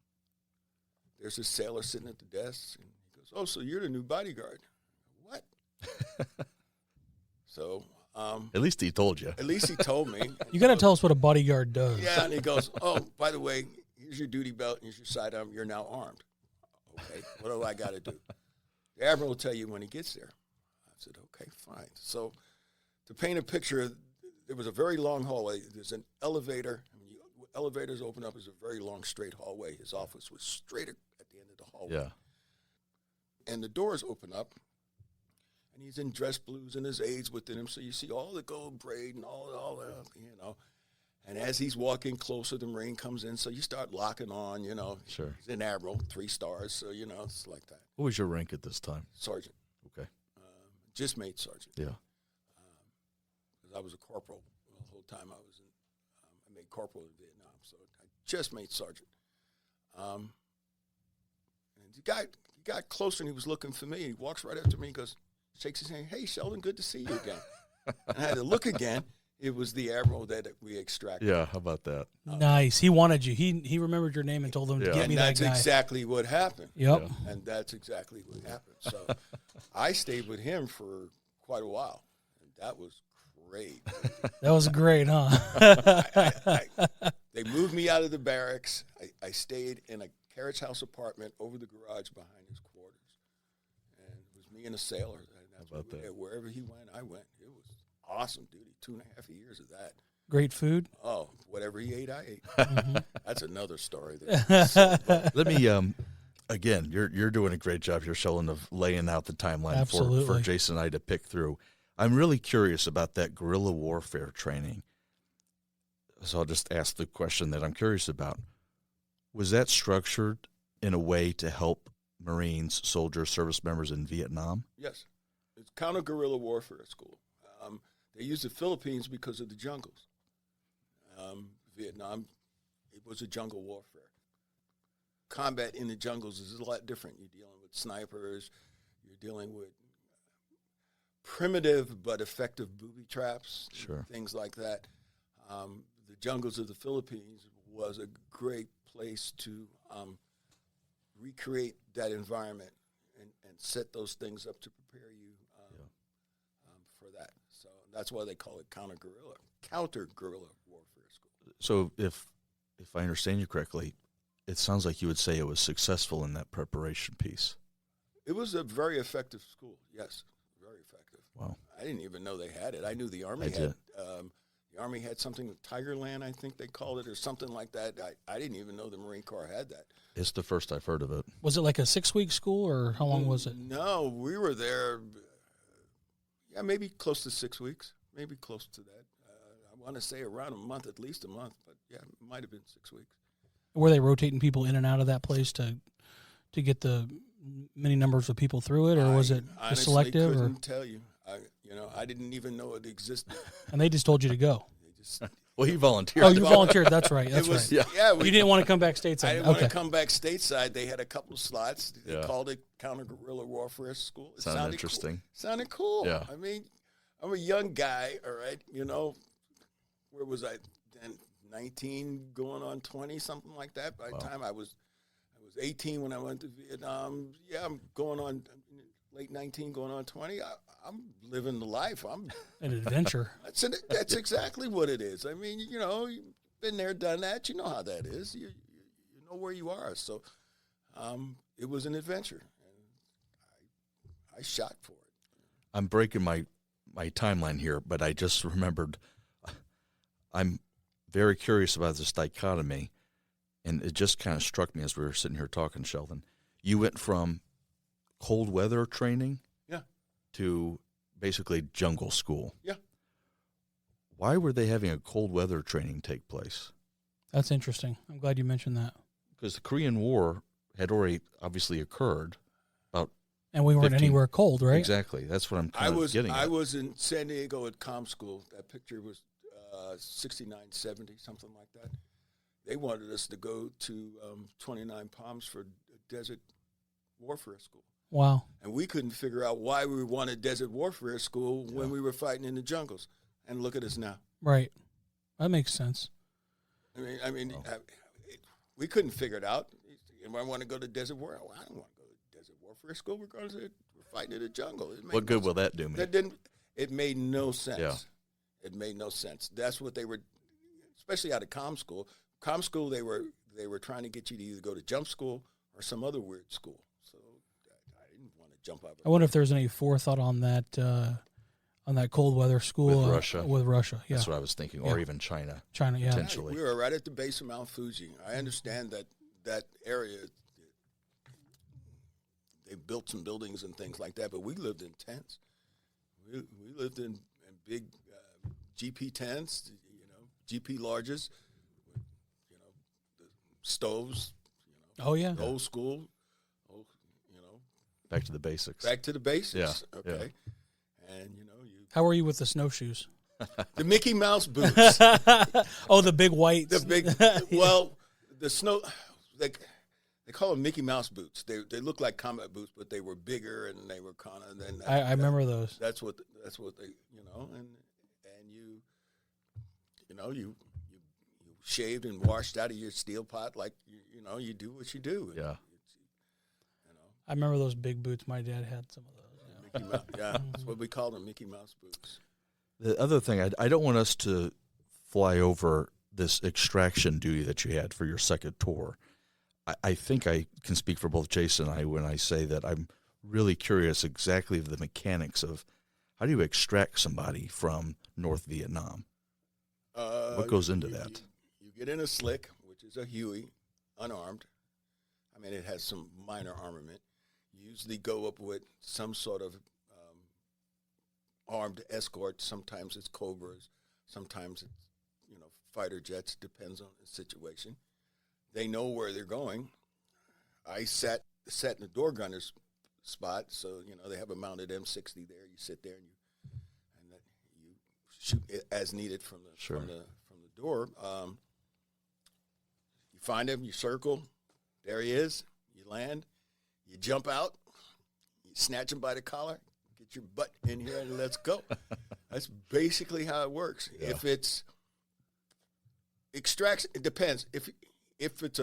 there's this sailor sitting at the desk, and he goes, oh, so you're the new bodyguard. What? So, At least he told you. at least he told me. You got to tell us what a bodyguard does. Yeah, and he goes, oh, by the way, here's your duty belt, here's your sidearm, you're now armed. Okay, what do I got to do? The Admiral will tell you when he gets there. I said, okay, fine. So to paint a picture, there was a very long hallway. There's an elevator. Elevators open up as a very long, straight hallway. His office was straight at the end of the hallway. Yeah. And the doors open up, and he's in dress blues and his aides within him, so you see all the gold braid and all that, And as he's walking closer, the Marine comes in, so you start locking on, Sure. He's an Admiral, 3 stars, so, it's like that. What was your rank at this time? Sergeant. Okay. Just made sergeant. Yeah. Because I was a corporal the whole time I was in. I made corporal in Vietnam, so I just made sergeant. And the guy got closer, and he was looking for me. He walks right up to me and goes, shakes his hand, hey, Sheldon, good to see you again. And I had to look again. It was the Admiral that we extracted. Yeah, how about that? Nice. He wanted you. He remembered your name and told him to Yeah. get And me that that's guy. exactly what happened. Yep. Yeah. And that's exactly what happened. So I stayed with him for quite a while. And that was great. That was great, huh? They moved me out of the barracks. I stayed in a carriage house apartment over the garage behind his quarters. And it was me and a sailor. And that's How about what we that? did. Wherever he went, I went. It was awesome duty. 2.5 years of that. Great food. Oh, whatever he ate, I ate. Mm-hmm. That's another story. But Let me again, you're doing a great job here, Sheldon, of laying out the timeline for Absolutely. Jason and I to pick through. I'm really curious about that guerrilla warfare training. So I'll just ask the question that I'm curious about. Was that structured in a way to help Marines, soldiers, service members in Vietnam? yes, it's counter-guerrilla warfare school. They used the Philippines because of the jungles. Vietnam, it was a jungle warfare. Combat in the jungles is a lot different. You're dealing with snipers. You're dealing with primitive but effective booby traps, Sure. things like that. The jungles of the Philippines was a great place to recreate that environment and set those things up to prepare you for that. So that's why they call it counter-guerrilla warfare school. So if I understand you correctly, it sounds like you would say it was successful in that preparation piece. It was a very effective school, yes, very effective. Wow. I didn't even know they had it. I knew the Army I had did. the Army had something with Tigerland, I think they called it, or something like that. I didn't even know the Marine Corps had that. It's the first I've heard of it. Was it like a 6-week school, or how long was it? No, we were there, maybe close to 6 weeks, maybe close to that. I want to say around a month, at least a month, but yeah, it might have been 6 weeks. Were they rotating people in and out of that place to get the many numbers of people through it, or was it I honestly selective? Or couldn't tell you. I didn't even know it existed. and they just told you to go? They just, Well, he volunteered. Oh, you volunteered. That's right. it That's was, right. yeah. You didn't want to come back stateside. I didn't Okay. want to come back stateside. They had a couple of slots. They Yeah. called it counter-guerrilla warfare school. It Sounded sounded interesting. Cool. Sounded cool. Yeah. I mean, I'm a young guy, all right? Where was I then? 19 going on 20, something like that. By the time I was 18 when I went to Vietnam. Yeah, I'm going on late 19, going on 20. I'm living the life. I'm An adventure. That's exactly what it is. I mean, you've been there, done that. You know how that is. You know where you are. So it was an adventure. And I shot for it. I'm breaking my timeline here, but I just remembered I'm very curious about this dichotomy, and it just kind of struck me as we were sitting here talking, Sheldon. You went from cold weather training to basically jungle school. Yeah. Why were they having a cold weather training take place? That's interesting. I'm glad you mentioned that. Because the Korean War had already obviously occurred. And we weren't 15 anywhere cold, right? Exactly. That's what I'm kind of getting at. I was in San Diego at comm school. That picture was 69, 70, something like that. They wanted us to go to 29 Palms for desert warfare school. Wow. And we couldn't figure out why we wanted desert warfare school when we were fighting in the jungles. And look at us now. Right. That makes sense. We couldn't figure it out. Anybody want to go to desert warfare? Well, I don't want to go to desert warfare school. We're fighting in the jungle. What good will that do me? It made no sense. Yeah. It made no sense. That's what they were, especially out of comm school. Comm school, they were trying to get you to either go to jump school or some other weird school. So I didn't want to jump out. I wonder if there's any forethought on that cold weather school With Russia. With Russia, yeah. That's what I was thinking, or even China. China, yeah. Potentially. We were right at the base of Mount Fuji. I understand that area. They built some buildings and things like that, but we lived in tents. We lived in big GP tents, GP lodges, the stoves, Oh, yeah. old school, Back to the basics. back to the basics. Yeah, Okay. And, How are you with the snowshoes? the Mickey Mouse boots. Oh, the big white. The big, well, the snow, they They call them Mickey Mouse boots. They look like combat boots, but they were bigger and they were kind of. Then I remember those. That's what they and you shaved and washed out of your steel pot like you do what you do. Yeah. I remember those big boots. My dad had some of those. Mickey Mouse, yeah, that's what we call them, Mickey Mouse boots. The other thing, I don't want us to fly over this extraction duty that you had for your second tour. I think I can speak for both Jason and I when I say that I'm really curious exactly of the mechanics of how do you extract somebody from North Vietnam? What goes into that? You get in a slick, which is a Huey, unarmed. I mean, it has some minor armament. You usually go up with some sort of armed escort. Sometimes it's Cobras. Sometimes it's, fighter jets. Depends on the situation. They know where they're going. I sat in the door gunner's spot, so they have a mounted M60 there. You sit there and you shoot it as needed from the door. You find him, you circle. There he is. You land. You jump out. You snatch him by the collar. Get your butt in here and let's go. That's basically how it works. Yeah. If it's extraction, it depends. If it's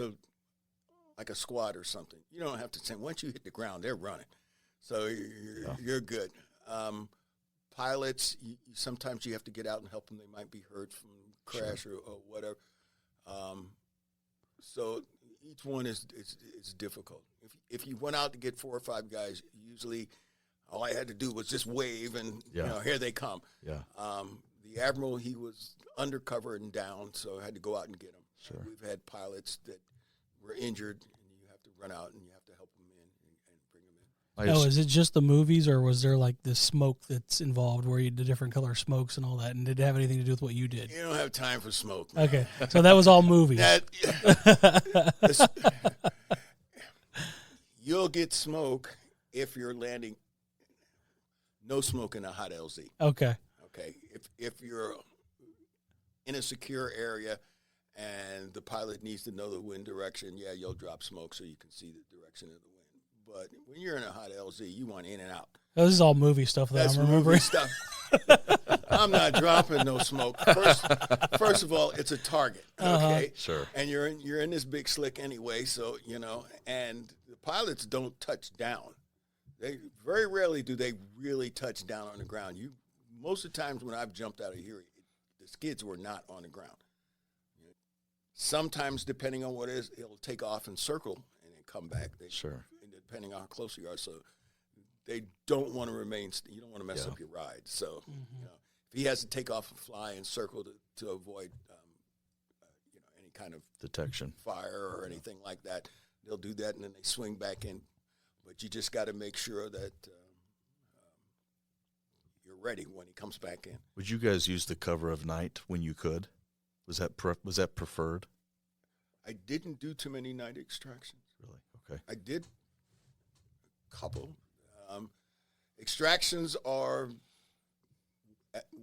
like a squad or something, you don't have to say, once you hit the ground, they're running. So you're good. Pilots, sometimes you have to get out and help them. They might be hurt from crash or whatever. So each one is difficult. If you went out to get 4 or 5 guys, usually all I had to do was just wave and, here they come. Yeah. The Admiral, he was undercover and down, so I had to go out and get him. Sure. We've had pilots that were injured, and you have to run out and you have to help them in and bring them in. Is it just the movies, or was there like this smoke that's involved where you did different color smokes and all that, and did it have anything to do with what you did? You don't have time for smoke, man. Okay, so that was all movies. You'll get smoke if you're landing. No smoke in a hot LZ. Okay. If you're in a secure area and the pilot needs to know the wind direction, you'll drop smoke so you can see the direction of the wind. But when you're in a hot LZ, you want in and out. This is all movie stuff that I'm remembering. Movie stuff. I'm not dropping no smoke. First of all, it's a target, okay? Sure. And you're in this big slick anyway, so, and the pilots don't touch down. They very rarely do they really touch down on the ground. Most of the times when I've jumped out of here, the skids were not on the ground. Sometimes, depending on what it is, it'll take off and circle and then come back. Sure. Depending on how close you are. So they don't want to remain. You don't want to mess up your ride. So if he has to take off and fly and circle to avoid any kind of detection, fire or anything like that, they'll do that and then they swing back in. But you just got to make sure that you're ready when he comes back in. Would you guys use the cover of night when you could? Was that preferred? I didn't do too many night extractions. Really? Okay. I did a couple. Extractions are,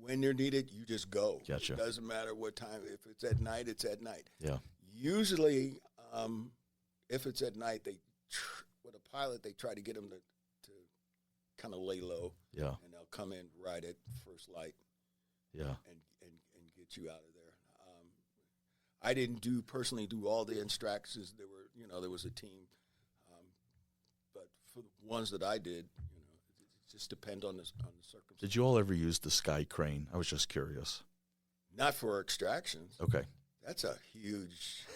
when they're needed, you just go. Gotcha. It doesn't matter what time. If it's at night, it's at night. Yeah. Usually, if it's at night, with a pilot, they try to get them to kind of lay low. Yeah. And they'll come in right at first light. Yeah. And get you out of there. I didn't personally do all the extractions. There was a team. But for the ones that I did, it just depends on the circumstances. Did you all ever use the sky crane? I was just curious. Not for extractions. Okay. That's a huge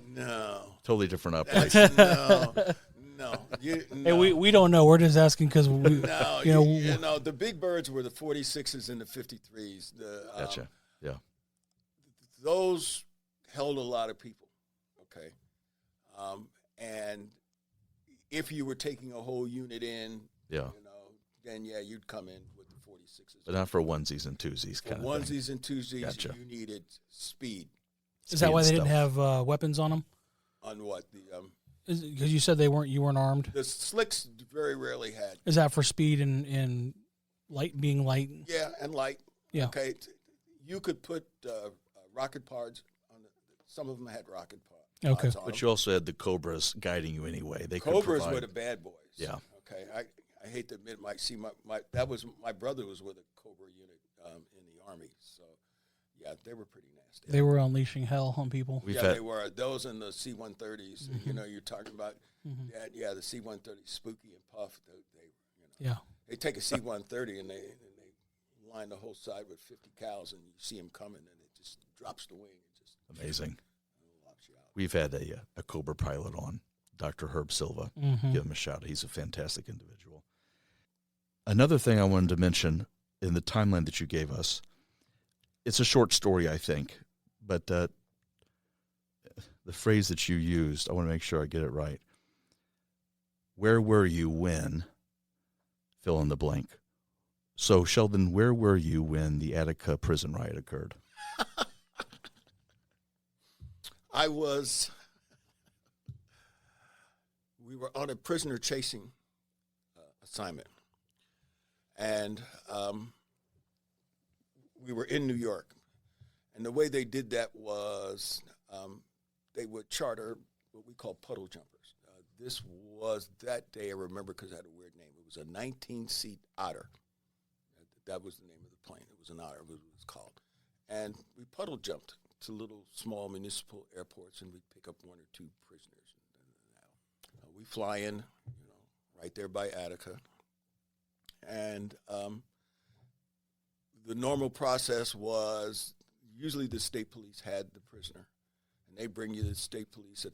no. Totally different operation. No. Hey, we don't know. We're just asking because we. No, the big birds were the 46s and the 53s. Gotcha. Yeah. Those held a lot of people. Okay. And if you were taking a whole unit in, then you'd come in with the 46s. But not for onesies and twosies kind of thing. Onesies and twosies, gotcha. You needed speed. Is that why they didn't have weapons on them? On what? Because you said you weren't armed. The slicks very rarely had. Is that for speed and light, being light? Yeah, and light. Yeah. Okay. You could put rocket pods on some of them had rocket Okay. odds on But them. you also had the Cobras guiding you anyway. They Cobras could provide. were the bad boys. Yeah. Okay. I hate to admit, my brother was with a Cobra unit in the Army. So, yeah, they were pretty nasty. They were unleashing hell on people. We've yeah, had they were. Those and the C-130s. You know, you're talking about, the C-130 Spooky and Puff. Yeah. They take a C-130 and they line the whole side with 50 cows, and you see them coming, and it just drops the wing. It just amazing. lops you out. We've had a Cobra pilot on, Dr. Herb Silva. Give him a shout. He's a fantastic individual. Another thing I wanted to mention in the timeline that you gave us, it's a short story, I think, but the phrase that you used, I want to make sure I get it right. Where were you when, fill in the blank. So, Sheldon, where were you when the Attica prison riot occurred? We were on a prisoner chasing assignment, and we were in New York. And the way they did that was they would charter what we call puddle jumpers. This was that day, I remember, because it had a weird name. It was a 19-seat Otter. That was the name of the plane. It was an Otter, was what it was called. And we puddle jumped to little small municipal airports, and we'd pick up one or two prisoners. We fly in, right there by Attica. And the normal process was usually the state police had the prisoner, and they bring you the state police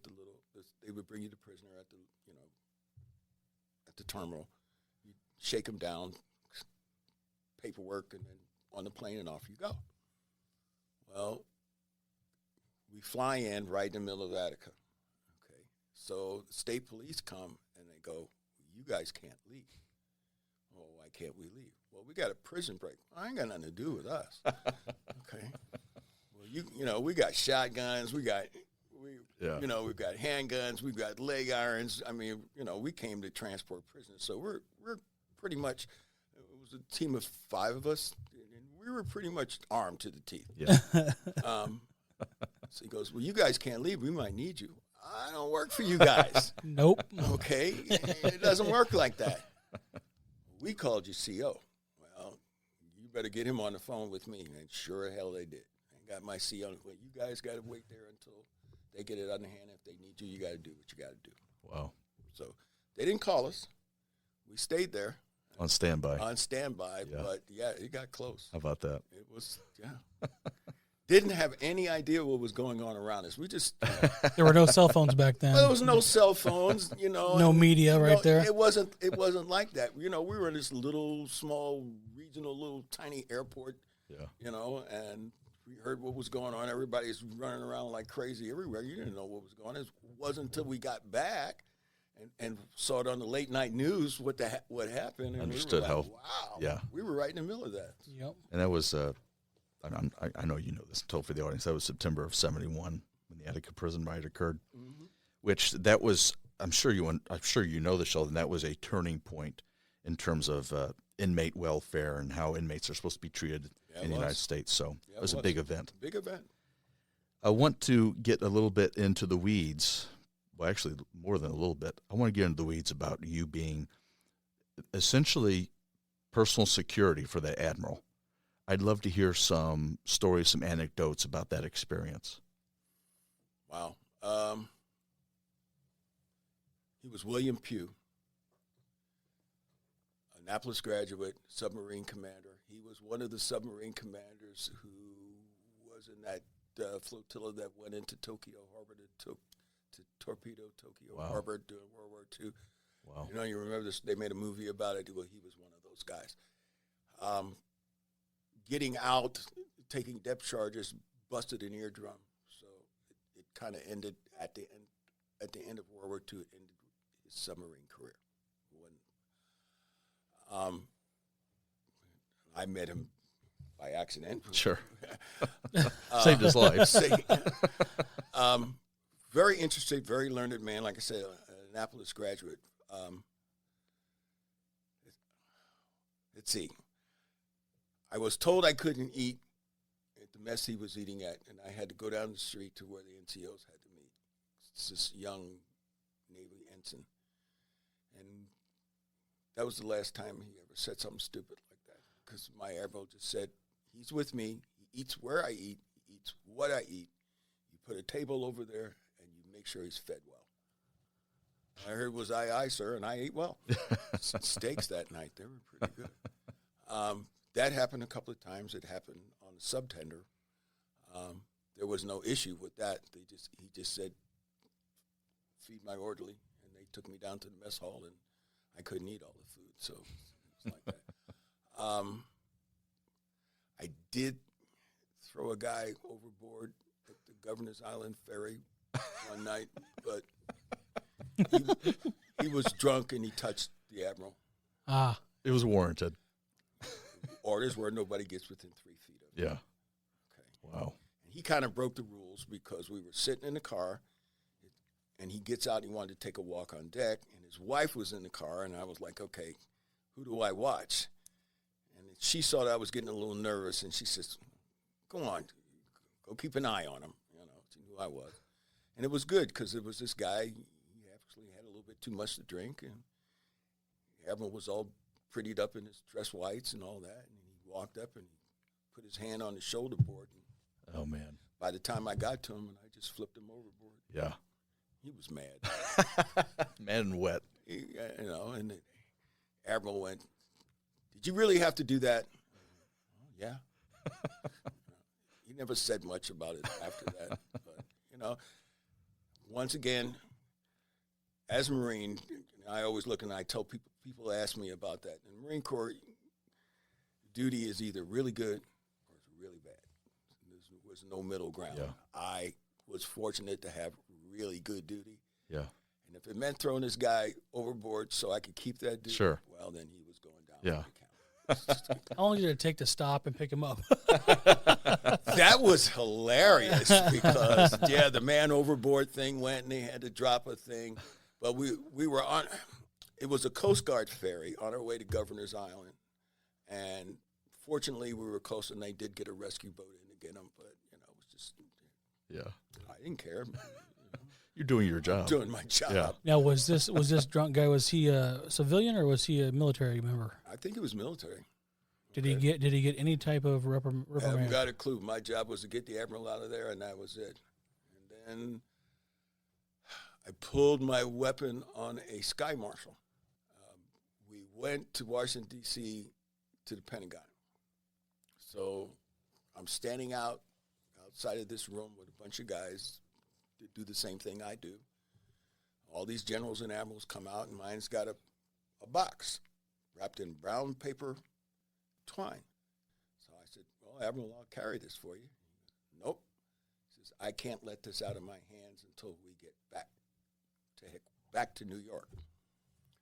they would bring you the prisoner at the terminal. You shake them down, paperwork, and then on the plane, and off you go. Well, we fly in right in the middle of Attica. Okay, so the state police come and they go, "You guys can't leave." Well, why can't we leave? Well, we got a prison break. I ain't got nothing to do with us. Okay. Well, we got shotguns. We've got handguns. We've got leg irons. I mean, we came to transport prisoners, so we're pretty much. It was a team of 5 of us, and we were pretty much armed to the teeth. Yeah. So he goes, "Well, you guys can't leave. We might need you." I don't work for you guys. Nope. Okay, it doesn't work like that. We called you CO. Well, you better get him on the phone with me. And sure as hell they did. And got my CO. Well, you guys got to wait there until they get it on the hand. If they need you, you got to do what you got to do. Wow. So they didn't call us. We stayed there. On standby. Yeah. But, yeah, it got close. How about that? It was, yeah. Didn't have any idea what was going on around us. We just There were no cell phones back then. there was no cell phones, No media right there. It wasn't like that. We were in this little small regional little tiny airport. Yeah. And we heard what was going on. Everybody's running around like crazy everywhere. You didn't know what was going on. It wasn't until we got back and saw it on the late night news what happened. And Understood we were like, wow. Yeah. We were right in the middle of that. Yep. And that was, I know you know this, told for the audience, that was September of 1971 when the Attica prison riot occurred, which that was, I'm sure you know this, Sheldon, that was a turning point in terms of inmate welfare and how inmates are supposed to be treated in the United States. So it was a big event. Big event. I want to get a little bit into the weeds. Well, actually, more than a little bit. I want to get into the weeds about you being essentially personal security for the Admiral. I'd love to hear some stories, some anecdotes about that experience. Wow. He was William Pugh, Annapolis graduate, submarine commander. He was one of the submarine commanders who was in that flotilla that went into Tokyo Harbor to torpedo Tokyo Harbor during World War II. Wow. You remember this? They made a movie about it. Well, he was one of those guys. Getting out, taking depth charges, busted an eardrum. So it kind of ended at the end of World War II. It ended his submarine career. I met him by accident. Sure. Saved his life. Very interesting, very learned man. Like I said, an Annapolis graduate. Let's see. I was told I couldn't eat at the mess he was eating at, and I had to go down the street to where the NCOs had to meet. It's this young Navy ensign. And that was the last time he ever said something stupid like that, because my admiral just said, he's with me. He eats where I eat. He eats what I eat. You put a table over there, and you make sure he's fed well. I heard was aye, sir, and I ate well. Steaks that night, they were pretty good. That happened a couple of times. It happened on a subtender. There was no issue with that. He just said, feed my orderly, and they took me down to the mess hall, and I couldn't eat all the food, so it was like that. I did throw a guy overboard at the Governor's Island ferry one night, but he was drunk and he touched the Admiral. It was warranted. Orders were nobody gets within 3 feet of it. Yeah. Okay. Wow. And he kind of broke the rules because we were sitting in the car, and he gets out and he wanted to take a walk on deck, and his wife was in the car, and I was like, okay, who do I watch? And she saw that I was getting a little nervous, and she says, go on, go keep an eye on him. She knew I was. And it was good because it was this guy, he actually had a little bit too much to drink, and the Admiral was all prettied up in his dress whites and all that, and he walked up and he put his hand on the shoulder board. And Oh, man. by the time I got to him, and I just flipped him overboard. Yeah. He was mad. Mad and wet. And the Admiral went, did you really have to do that? Yeah. He never said much about it after that. But, once again, as a Marine, I always look and I tell people ask me about that. In the Marine Corps, duty is either really good or it's really bad. There was no middle ground. Yeah. I was fortunate to have really good duty. Yeah. And if it meant throwing this guy overboard so I could keep that duty, Sure. well, then he was going down. Yeah. How long did it take to stop and pick him up? That was hilarious because, the man overboard thing went and they had to drop a thing. But we were on, it was a Coast Guard ferry on our way to Governor's Island. And fortunately, we were close and they did get a rescue boat in to get him. But, it was just, I didn't care. You're doing your job. Doing my job. Yeah. Now, was this drunk guy, was he a civilian or was he a military member? I think it was military. Did he get any type of I haven't reprimand? got a clue. My job was to get the Admiral out of there, and that was it. And then I pulled my weapon on a Sky Marshal. We went to Washington, D.C., to the Pentagon. So I'm standing outside of this room with a bunch of guys that do the same thing I do. All these generals and admirals come out, and mine's got a box wrapped in brown paper twine. So I said, well, Admiral, I'll carry this for you. Nope. He says, I can't let this out of my hands until we get back to New York,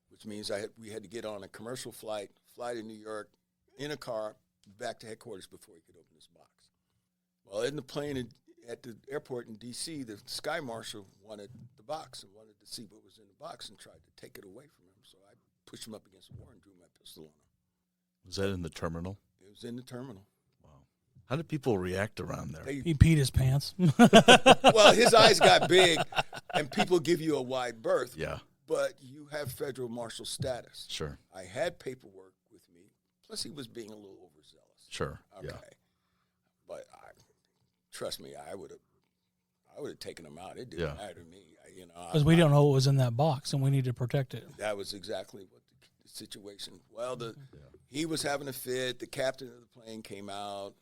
which means we had to get on a commercial flight, fly to New York, in a car, back to headquarters before he could open this box. Well, in the plane at the airport in D.C., the Sky Marshal wanted the box and wanted to see what was in the box and tried to take it away from him. So I pushed him up against the wall and drew my pistol on him. Was that in the terminal? It was in the terminal. Wow. How did people react around there? He peed his pants. Well, his eyes got big, and people give you a wide berth. Yeah. But you have federal marshal status. Sure. I had paperwork with me. Plus, he was being a little overzealous. Sure. Okay. Yeah. But trust me, I would have taken him out. It didn't matter to me. Because we don't know what was in that box, and we need to protect it. That was exactly what the situation. Well, he was having a fit. The captain of the plane came out,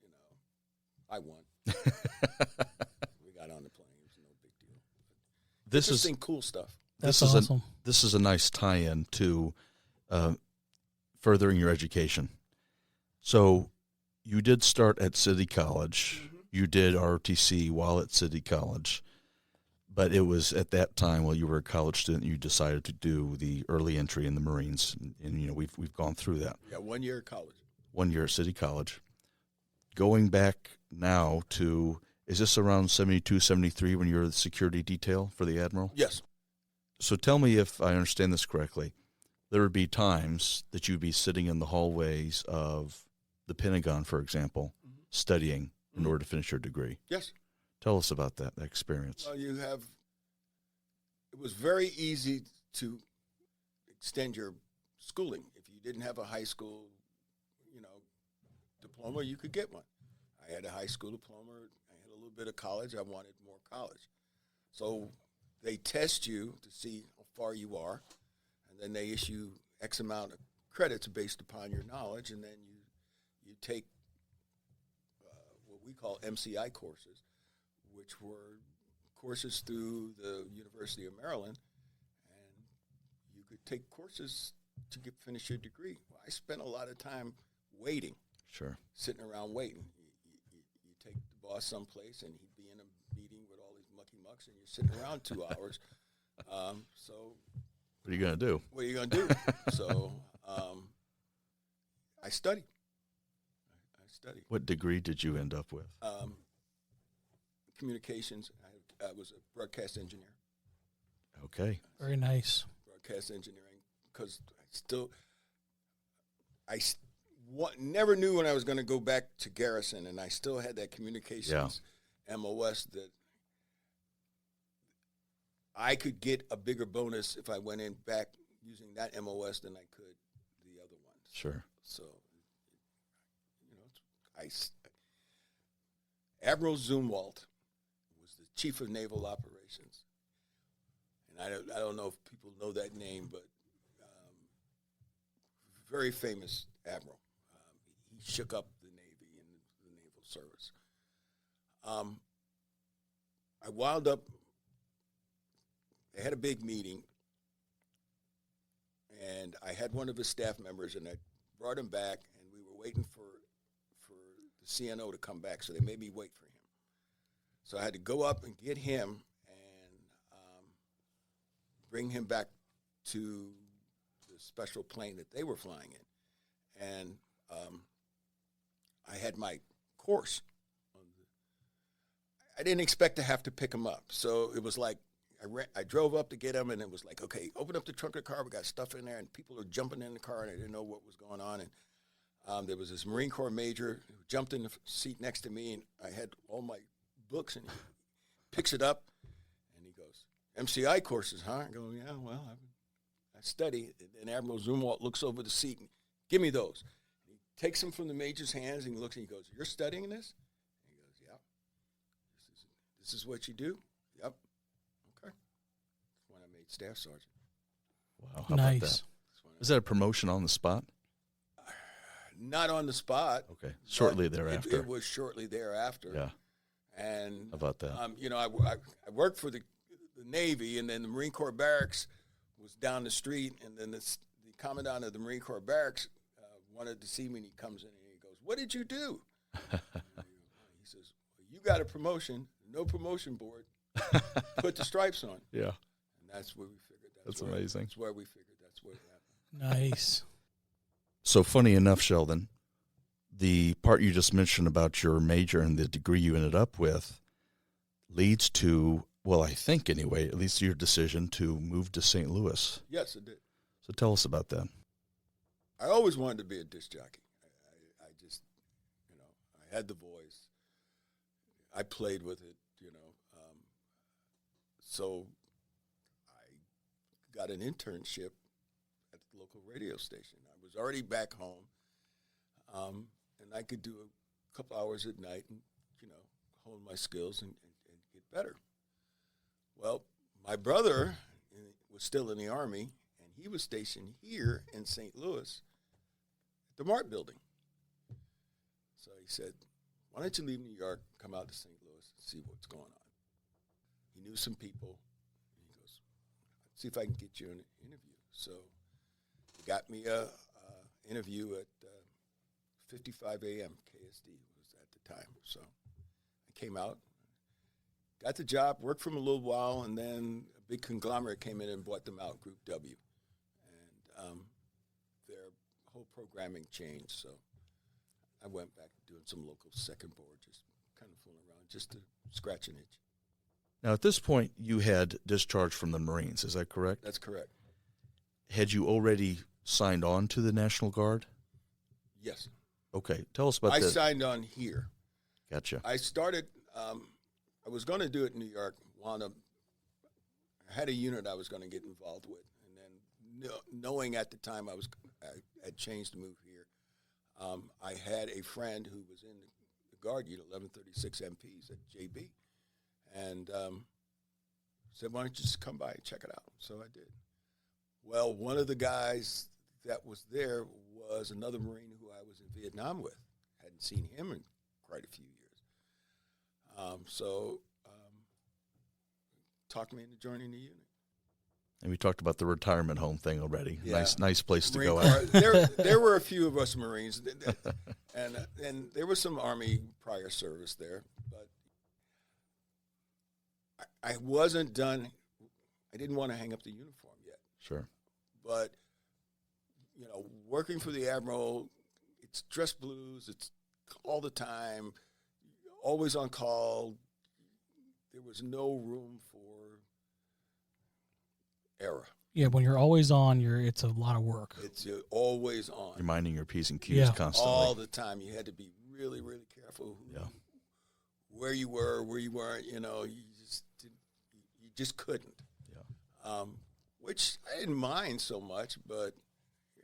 and I won. We got on the plane. It was no big deal. This Interesting, is cool stuff. That's awesome. This is a nice tie-in to furthering your education. So you did start at City College. Mm-hmm. You did ROTC while at City College. But it was at that time, while you were a college student, you decided to do the early entry in the Marines. And we've gone through that. Yeah, 1 year at college. 1 year at City College. Going back now to, is this around 72, 73 when you were the security detail for the Admiral? Yes. So tell me if I understand this correctly. There would be times that you'd be sitting in the hallways of the Pentagon, for example, studying in order to finish your degree. Yes. Tell us about that experience. Well, you have it was very easy to extend your schooling. If you didn't have a high school, diploma, you could get one. I had a high school diploma. I had a little bit of college. I wanted more college. So they test you to see how far you are, and then they issue X amount of credits based upon your knowledge, and then you take what we call MCI courses, which were courses through the University of Maryland, and you could take courses to finish your degree. Well, I spent a lot of time waiting. Sure. Sitting around waiting. You take the boss someplace, and he'd be in a meeting with all these mucky mucks, and you're sitting around 2 hours. So what are you going to do? What are you going to do? So I studied. What degree did you end up with? Communications. I was a broadcast engineer. Okay. Very nice. Broadcast engineering, because never knew when I was going to go back to Garrison, and I still had that communications MOS that I could get a bigger bonus if I went in back using that MOS than I could the other ones. Sure. So, Admiral Zumwalt was the chief of naval operations, and I don't know if people know that name, but very famous admiral. He shook up the Navy and the naval service. I wound up, they had a big meeting, and I had one of his staff members, and I brought him back, and we were waiting for the CNO to come back, so they made me wait for him. So I had to go up and get him and bring him back to the special plane that they were flying in. And I had my course. I didn't expect to have to pick him up. So it was like I drove up to get him, and it was like, okay, open up the trunk of the car. We got stuff in there, and people are jumping in the car, and I didn't know what was going on. And there was this Marine Corps major who jumped in the seat next to me, and I had all my books, and he picks it up, and he goes, MCI courses, huh? I go, yeah, well, I study. And Admiral Zumwalt looks over the seat and, give me those. And he takes them from the major's hands, and he looks, and he goes, you're studying this? And he goes, yeah. This is what you do? Yep. Okay. That's when I made staff sergeant. Wow, how about that? Was that a promotion on the spot? Not on the spot. Okay, shortly thereafter. It was shortly thereafter. Yeah. And how about that? I worked for the Navy, and then the Marine Corps barracks was down the street, and then the commandant of the Marine Corps barracks wanted to see me, and he comes in and he goes, "What did you do?" He says, well, "You got a promotion, no promotion board. Put the stripes on." Yeah. And that's where we figured. That's amazing. That's where we figured. That's where it happened. Nice. So funny enough, Sheldon, the part you just mentioned about your major and the degree you ended up with leads to, well, I think anyway, at least your decision to move to St. Louis. Yes, it did. So tell us about that. I always wanted to be a disc jockey. I just, I had the voice. I played with it, so I got an internship at the local radio station. I was already back home, and I could do a couple hours at night and, hone my skills and get better. Well, my brother was still in the Army, and he was stationed here in St. Louis at the Mart Building. So he said, why don't you leave New York, come out to St. Louis, and see what's going on? He knew some people. And he goes, see if I can get you an interview. So he got me a interview at 55 AM KSD was at the time. So I came out, got the job, worked for him a little while, and then a big conglomerate came in and bought them out, Group W. And their whole programming changed. So I went back to doing some local second board, just kind of fooling around, just to scratch an itch. Now, at this point, you had discharged from the Marines. Is that correct? That's correct. Had you already signed on to the National Guard? Yes. Okay. Tell us about that. I signed on here. Gotcha. I started, I was going to do it in New York, wound up had a unit I was going to get involved with, and then knowing at the time I had changed to move here, I had a friend who was in the Guard unit, 1136 MPs at JB, and said, "Why don't you just come by and check it out?" So I did. Well, one of the guys that was there was another Marine who I was in Vietnam with. Hadn't seen him in quite a few years. So talked me into joining the unit. And we talked about the retirement home thing already. Yeah. Nice place to Marine go Corps, out. there were a few of us Marines, and there was some Army prior service there, but I wasn't done. I didn't want to hang up the uniform yet. Sure. But, working for the Admiral, it's dress blues, it's all the time, always on call. There was no room for error. Yeah, when you're always on, it's a lot of work. It's always on. Reminding your P's and Q's constantly. All the time. You had to be really, really careful where you were, where you weren't. You just couldn't. Yeah. Which I didn't mind so much, but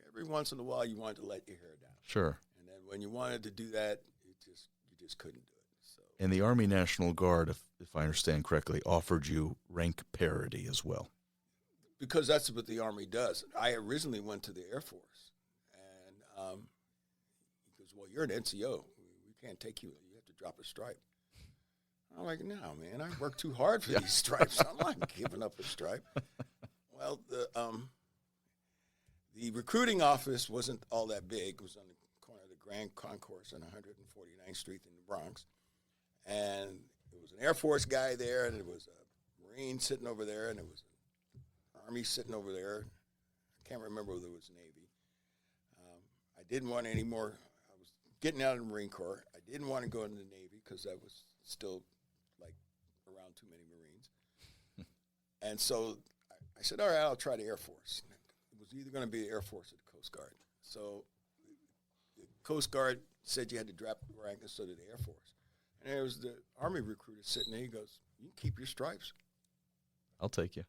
every once in a while you wanted to let your hair down. Sure. And then when you wanted to do that, you just couldn't do it. So. And the Army National Guard, if I understand correctly, offered you rank parity as well. Because that's what the Army does. I originally went to the Air Force, and he goes, "Well, you're an NCO. We can't take you. You have to drop a stripe." I'm like, "No, man, I worked too hard for these stripes. I'm not giving up a stripe." Well, the recruiting office wasn't all that big. It was on the corner of the Grand Concourse on 149th Street in the Bronx. And there was an Air Force guy there, and there was a Marine sitting over there, and there was an Army sitting over there. I can't remember whether it was Navy. I didn't want any more. I was getting out of the Marine Corps. I didn't want to go into the Navy because I was still, around too many Marines. And so I said, all right, I'll try the Air Force. It was either going to be the Air Force or the Coast Guard. So the Coast Guard said you had to drop the rank, and so did the Air Force. And there was the Army recruiter sitting there. He goes, "You can keep your stripes." I'll take you.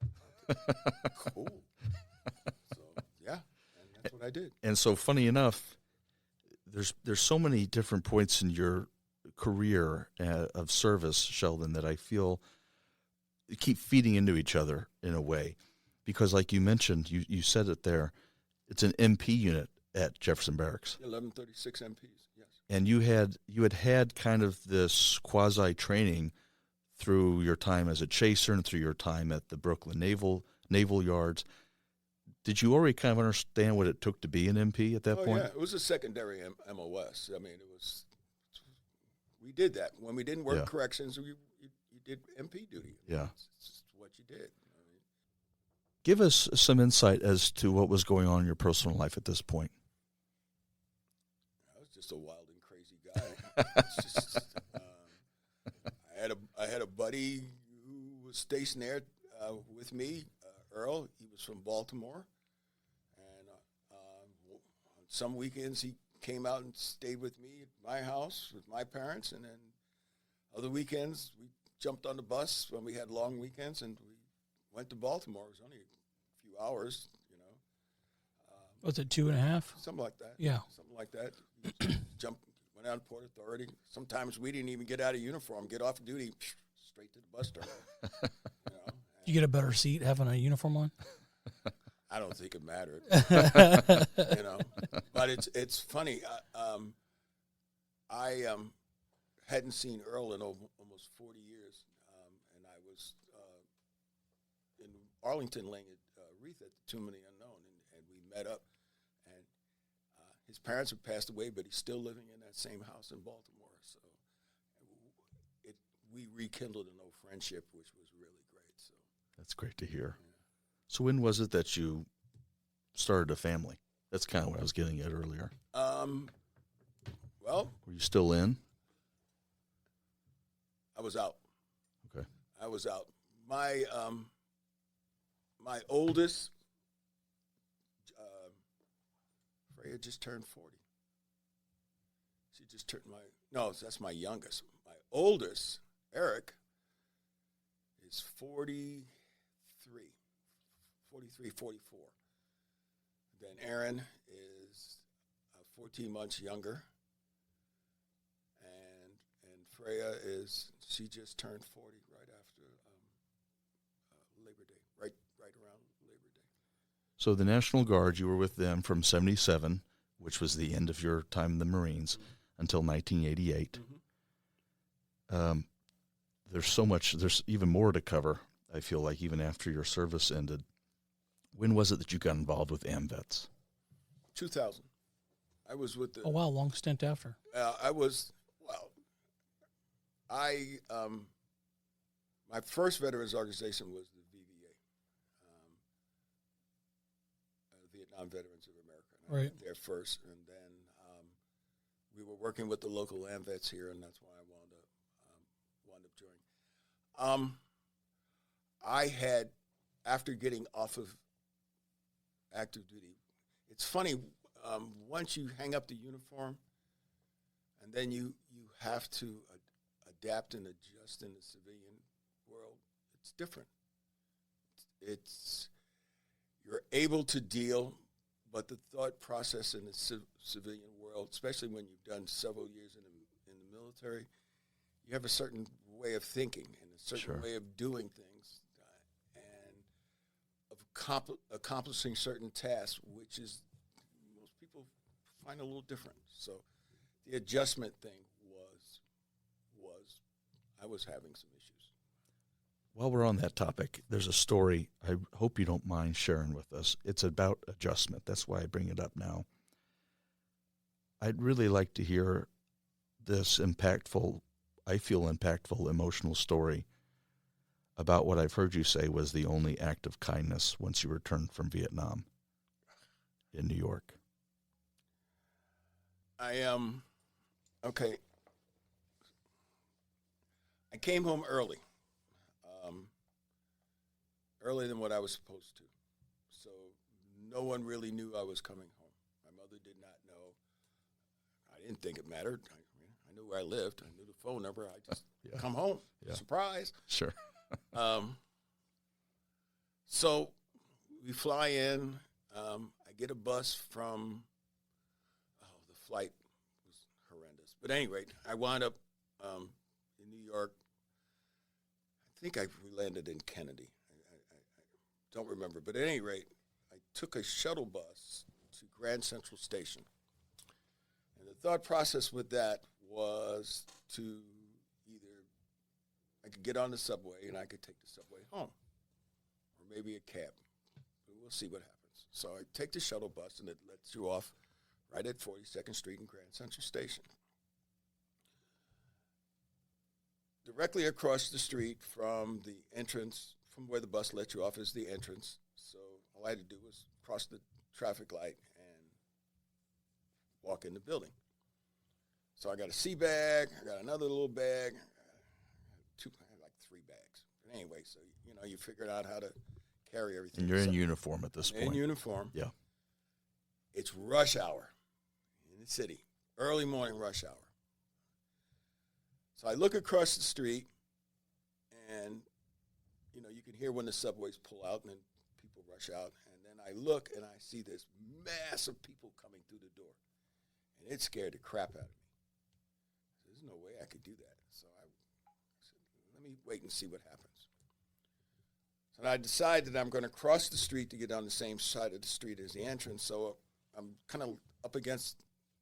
Cool. So, yeah, and that's what I did. And so, funny enough, there's so many different points in your career of service, Sheldon, that I feel keep feeding into each other in a way. Because like you mentioned, you said it there, it's an MP unit at Jefferson Barracks. 1136 MPs, yes. And you had kind of this quasi-training through your time as a chaser and through your time at the Brooklyn Naval Yards. Did you already kind of understand what it took to be an MP at that point? Yeah, it was a secondary MOS. I mean, we did that. When we didn't work corrections, you did MP duty. Yeah. It's what you did. Give us some insight as to what was going on in your personal life at this point. I was just a wild and crazy guy. I had a buddy who was stationed there with me, Earl. He was from Baltimore, and on some weekends he came out and stayed with me at my house with my parents, and then other weekends we jumped on the bus when we had long weekends, and we went to Baltimore. It was only a few hours, Was it 2.5? something like that. Yeah. Something like that. Went out to Port Authority. Sometimes we didn't even get out of uniform, get off duty, straight to the bus terminal. You get a better seat having a uniform on? I don't think it mattered. But it's funny. I hadn't seen Earl in almost 40 years, and I was in Arlington laying a wreath at the Tomb of the Unknown, and we met up. And his parents had passed away, but he's still living in that same house in Baltimore. So we rekindled an old friendship, which was really great. So That's great to hear. Yeah. So when was it that you started a family? That's kind of what I was getting at earlier. Well, were you still in? I was out. Okay. I was out. My my oldest, Freya just turned 40. She just turned that's my youngest. My oldest, Eric, is 43 43, 44. Then Aaron is 14 months younger. And Freya she just turned 40 right after Labor Day, right around Labor Day. So the National Guard, you were with them from 77, which was the end of your time in the Marines, until 1988. There's even more to cover, I feel like, even after your service ended. When was it that you got involved with AMVETS? 2000. I was with the... Oh, wow, long stint after. My first veterans organization was the VVA, Vietnam Veterans of America. And I Right. went there first, and then we were working with the local AMVETS here, and that's why I wound up joining. I had, after getting off of active duty, it's funny, once you hang up the uniform, and then you have to adapt and adjust in the civilian world, it's different. You're able to deal, but the thought process in the civilian world, especially when you've done several years in the military, you have a certain way of thinking and a certain way of doing things, and of accomplishing certain tasks, which is most people find a little different. So the adjustment thing was I was having some issues. While we're on that topic, there's a story I hope you don't mind sharing with us. It's about adjustment. That's why I bring it up now. I'd really like to hear this impactful emotional story about what I've heard you say was the only act of kindness once you returned from Vietnam in New York. Okay. I came home early. Earlier than what I was supposed to. So no one really knew I was coming home. My mother did not know. I didn't think it mattered. I knew where I lived. I knew the phone number. I just come home. Yeah. Surprise. Sure. So we fly in. I get a bus from, the flight was horrendous. But at any rate, I wound up in New York. I think we landed in Kennedy. I don't remember. But at any rate, I took a shuttle bus to Grand Central Station. And the thought process with that was to either I could get on the subway and I could take the subway home, or maybe a cab. But we'll see what happens. So I take the shuttle bus, and it lets you off right at 42nd Street and Grand Central Station. Directly across the street from the entrance, from where the bus lets you off, is the entrance. So all I had to do was cross the traffic light and walk in the building. So I got a sea bag, I got another little bag, I had like 3 bags. But anyway, so you figured out how to carry everything. And you're in uniform at this point. In uniform. Yeah. It's rush hour in the city, early morning rush hour. So I look across the street, and you can hear when the subways pull out and then people rush out. And then I look and I see this mass of people coming through the door. And it scared the crap out of me. There's no way I could do that. So I said, let me wait and see what happens. So I decide that I'm going to cross the street to get on the same side of the street as the entrance. So I'm kind of up against,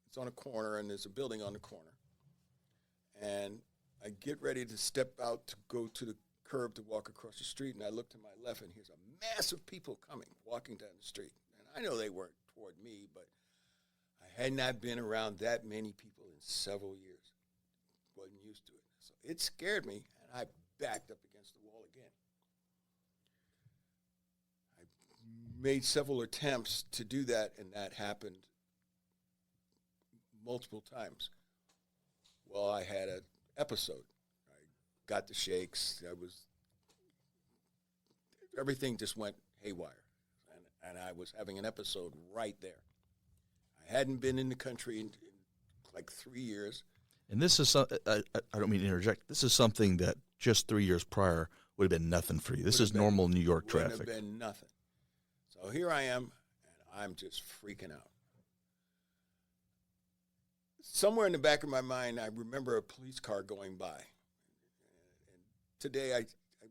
it's on a corner, and there's a building on the corner. And I get ready to step out to go to the curb to walk across the street, and I look to my left, and here's a mass of people walking down the street. And I know they weren't toward me, but I had not been around that many people in several years. Wasn't used to it. So it scared me, and I backed up against the wall again. I made several attempts to do that, and that happened multiple times. Well, I had an episode. I got the shakes. Everything just went haywire. And I was having an episode right there. I hadn't been in the country in like 3 years. And this is, I don't mean to interject, this is something that just 3 years prior would have been nothing for you. This Would is have been- normal New York Wouldn't traffic. have been nothing. So here I am, and I'm just freaking out. Somewhere in the back of my mind, I remember a police car going by. And today, I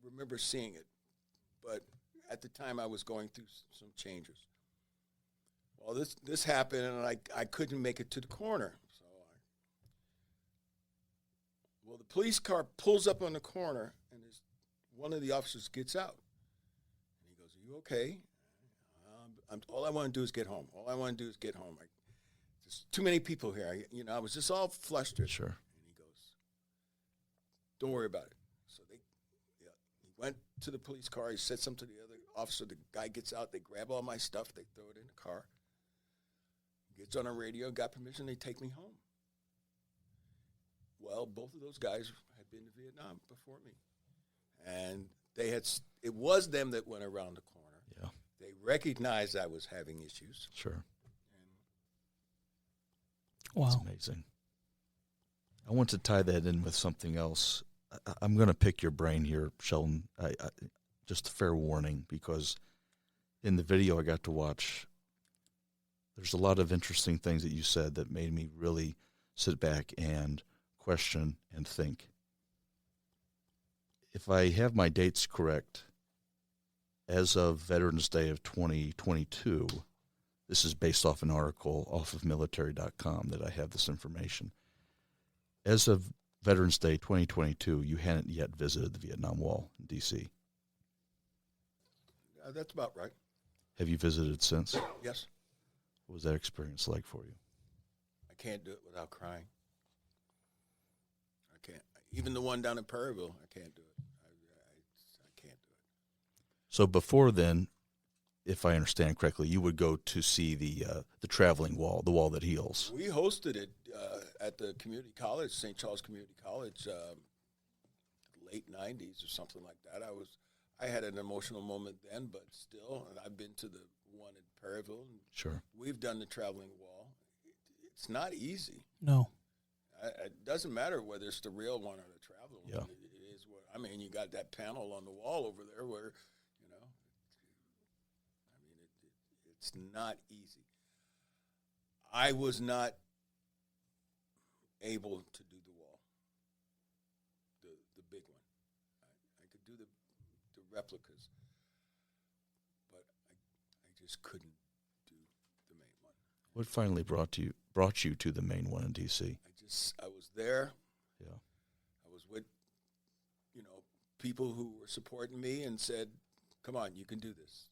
remember seeing it. But at the time, I was going through some changes. Well, this happened, and I couldn't make it to the corner. Well, the police car pulls up on the corner, and one of the officers gets out. And he goes, "Are you okay?" All I want to do is get home. All I want to do is get home. There's too many people here. I was just all flustered. Sure. And he goes, "Don't worry about it." So he went to the police car. He said something to the other officer. The guy gets out. They grab all my stuff. They throw it in the car. Gets on a radio, got permission. They take me home. Well, both of those guys had been to Vietnam before me. And it was them that went around the corner. Yeah. They recognized I was having issues. Sure. Wow. That's amazing. I want to tie that in with something else. I'm going to pick your brain here, Sheldon. Just a fair warning, because in the video I got to watch, there's a lot of interesting things that you said that made me really sit back and question and think. If I have my dates correct, as of Veterans Day of 2022, this is based off an article off of military.com that I have this information. As of Veterans Day 2022, you hadn't yet visited the Vietnam Wall in D.C. That's about right. Have you visited since? Yes. What was that experience like for you? I can't do it without crying. I can't. Even the one down in Perryville, I can't do it. I can't do it. So before then, if I understand correctly, you would go to see the traveling wall, the wall that heals. We hosted it at the community college, St. Charles Community College, late 90s or something like that. I had an emotional moment then, but still, and I've been to the one in Perryville. And Sure. we've done the traveling wall. It's not easy. No. It doesn't matter whether it's the real one or the traveling Yeah. one. It is what I mean. You got that panel on the wall over there where, it's not easy. I was not able to do the wall, the big one. I could do the replicas, but I just couldn't do the main one. What finally brought you to the main one in D.C.? I was there. Yeah. I was with, people who were supporting me and said, "Come on, you can do this.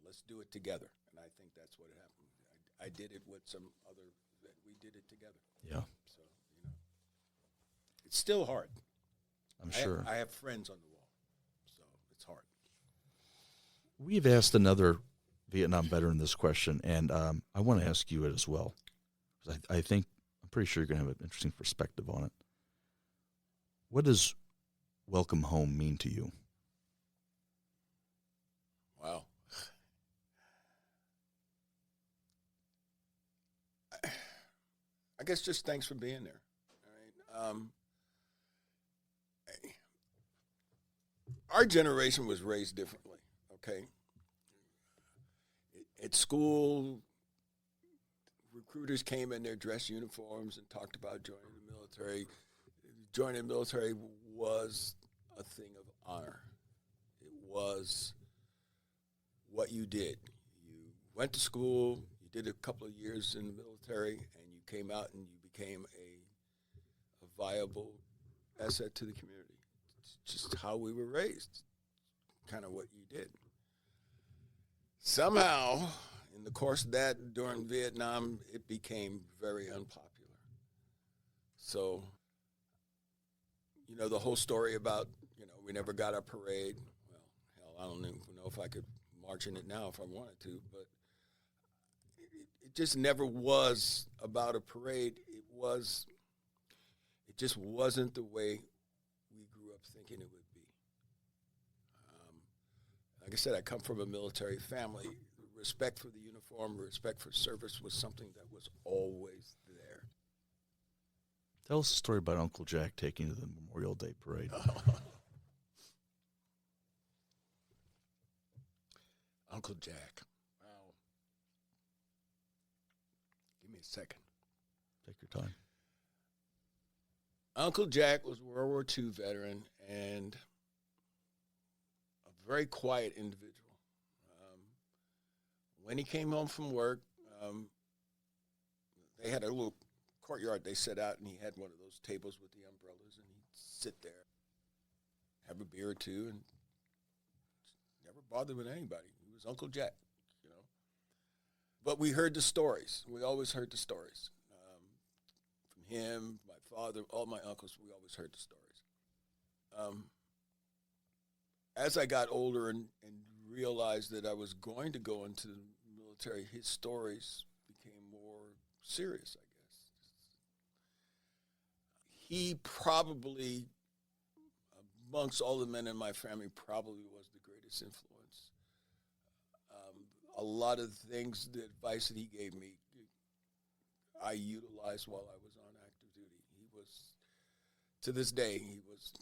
Let's do it together." And I think that's what happened. I did it with some other, we did it together. Yeah. So, it's still hard. I'm sure. I have friends on the wall, so it's hard. We've asked another Vietnam veteran this question, and I want to ask you it as well, because I'm pretty sure you're going to have an interesting perspective on it. What does welcome home mean to you? Wow. I guess just thanks for being there. All right. Our generation was raised differently, okay? At school, recruiters came in their dress uniforms and talked about joining the military. Joining the military was a thing of honor. It was what you did. You went to school, you did a couple of years in the military, and you came out and you became a viable asset to the community. It's just how we were raised, kind of what you did. Somehow, in the course of that, during Vietnam, it became very unpopular. So, the whole story about, we never got a parade. Well, hell, I don't even know if I could march in it now if I wanted to, but it just never was about a parade. It just wasn't the way we grew up thinking it would be. Like I said, I come from a military family. Respect for the uniform, respect for service was something that was always there. Tell us a story about Uncle Jack taking you to the Memorial Day parade. Uncle Jack. Wow. Give me a second. Take your time. Uncle Jack was a World War II veteran and a very quiet individual. When he came home from work, they had a little courtyard they set out, and he had one of those tables with the umbrellas, and he'd sit there, have a beer or two, and never bothered with anybody. He was Uncle Jack, you know. But we heard the stories. We always heard the stories. From him, my father, all my uncles, we always heard the stories. As I got older and realized that I was going to go into the military, his stories became more serious, I guess. He probably, amongst all the men in my family, probably was the greatest influence. A lot of things, the advice that he gave me, I utilized while I was on active duty. He was, to this day, he was,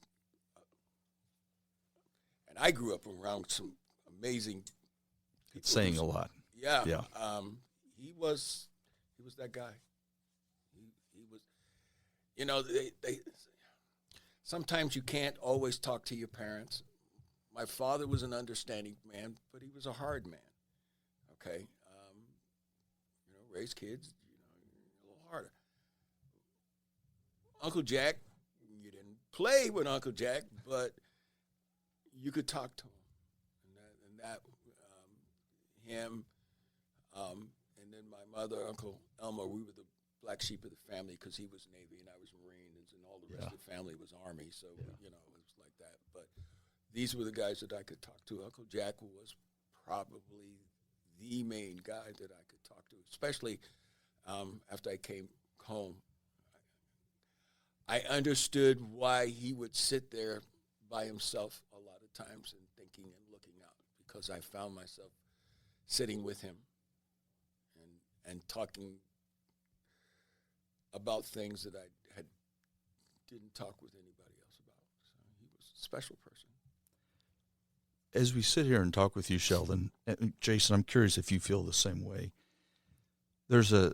and I grew up around some amazing people. It's saying a lot. Yeah. Yeah. He was that guy. He was, you know, they sometimes you can't always talk to your parents. My father was an understanding man, but he was a hard man. Okay. You know, raise kids, you know, a little harder. Uncle Jack, you didn't play with Uncle Jack, but you could talk to him. Him, and then my mother, Uncle Elmer, we were the black sheep of the family because he was Navy and I was Marines, and all the rest of the family was Army, so, you know, it was like that. But these were the guys that I could talk to. Uncle Jack was probably the main guy that I could talk to, especially after I came home. I understood why he would sit there by himself a lot of times and thinking and looking out, because I found myself sitting with him and talking about things that I didn't talk with anybody else about. So he was a special person. As we sit here and talk with you, Sheldon, and Jason, I'm curious if you feel the same way. There's a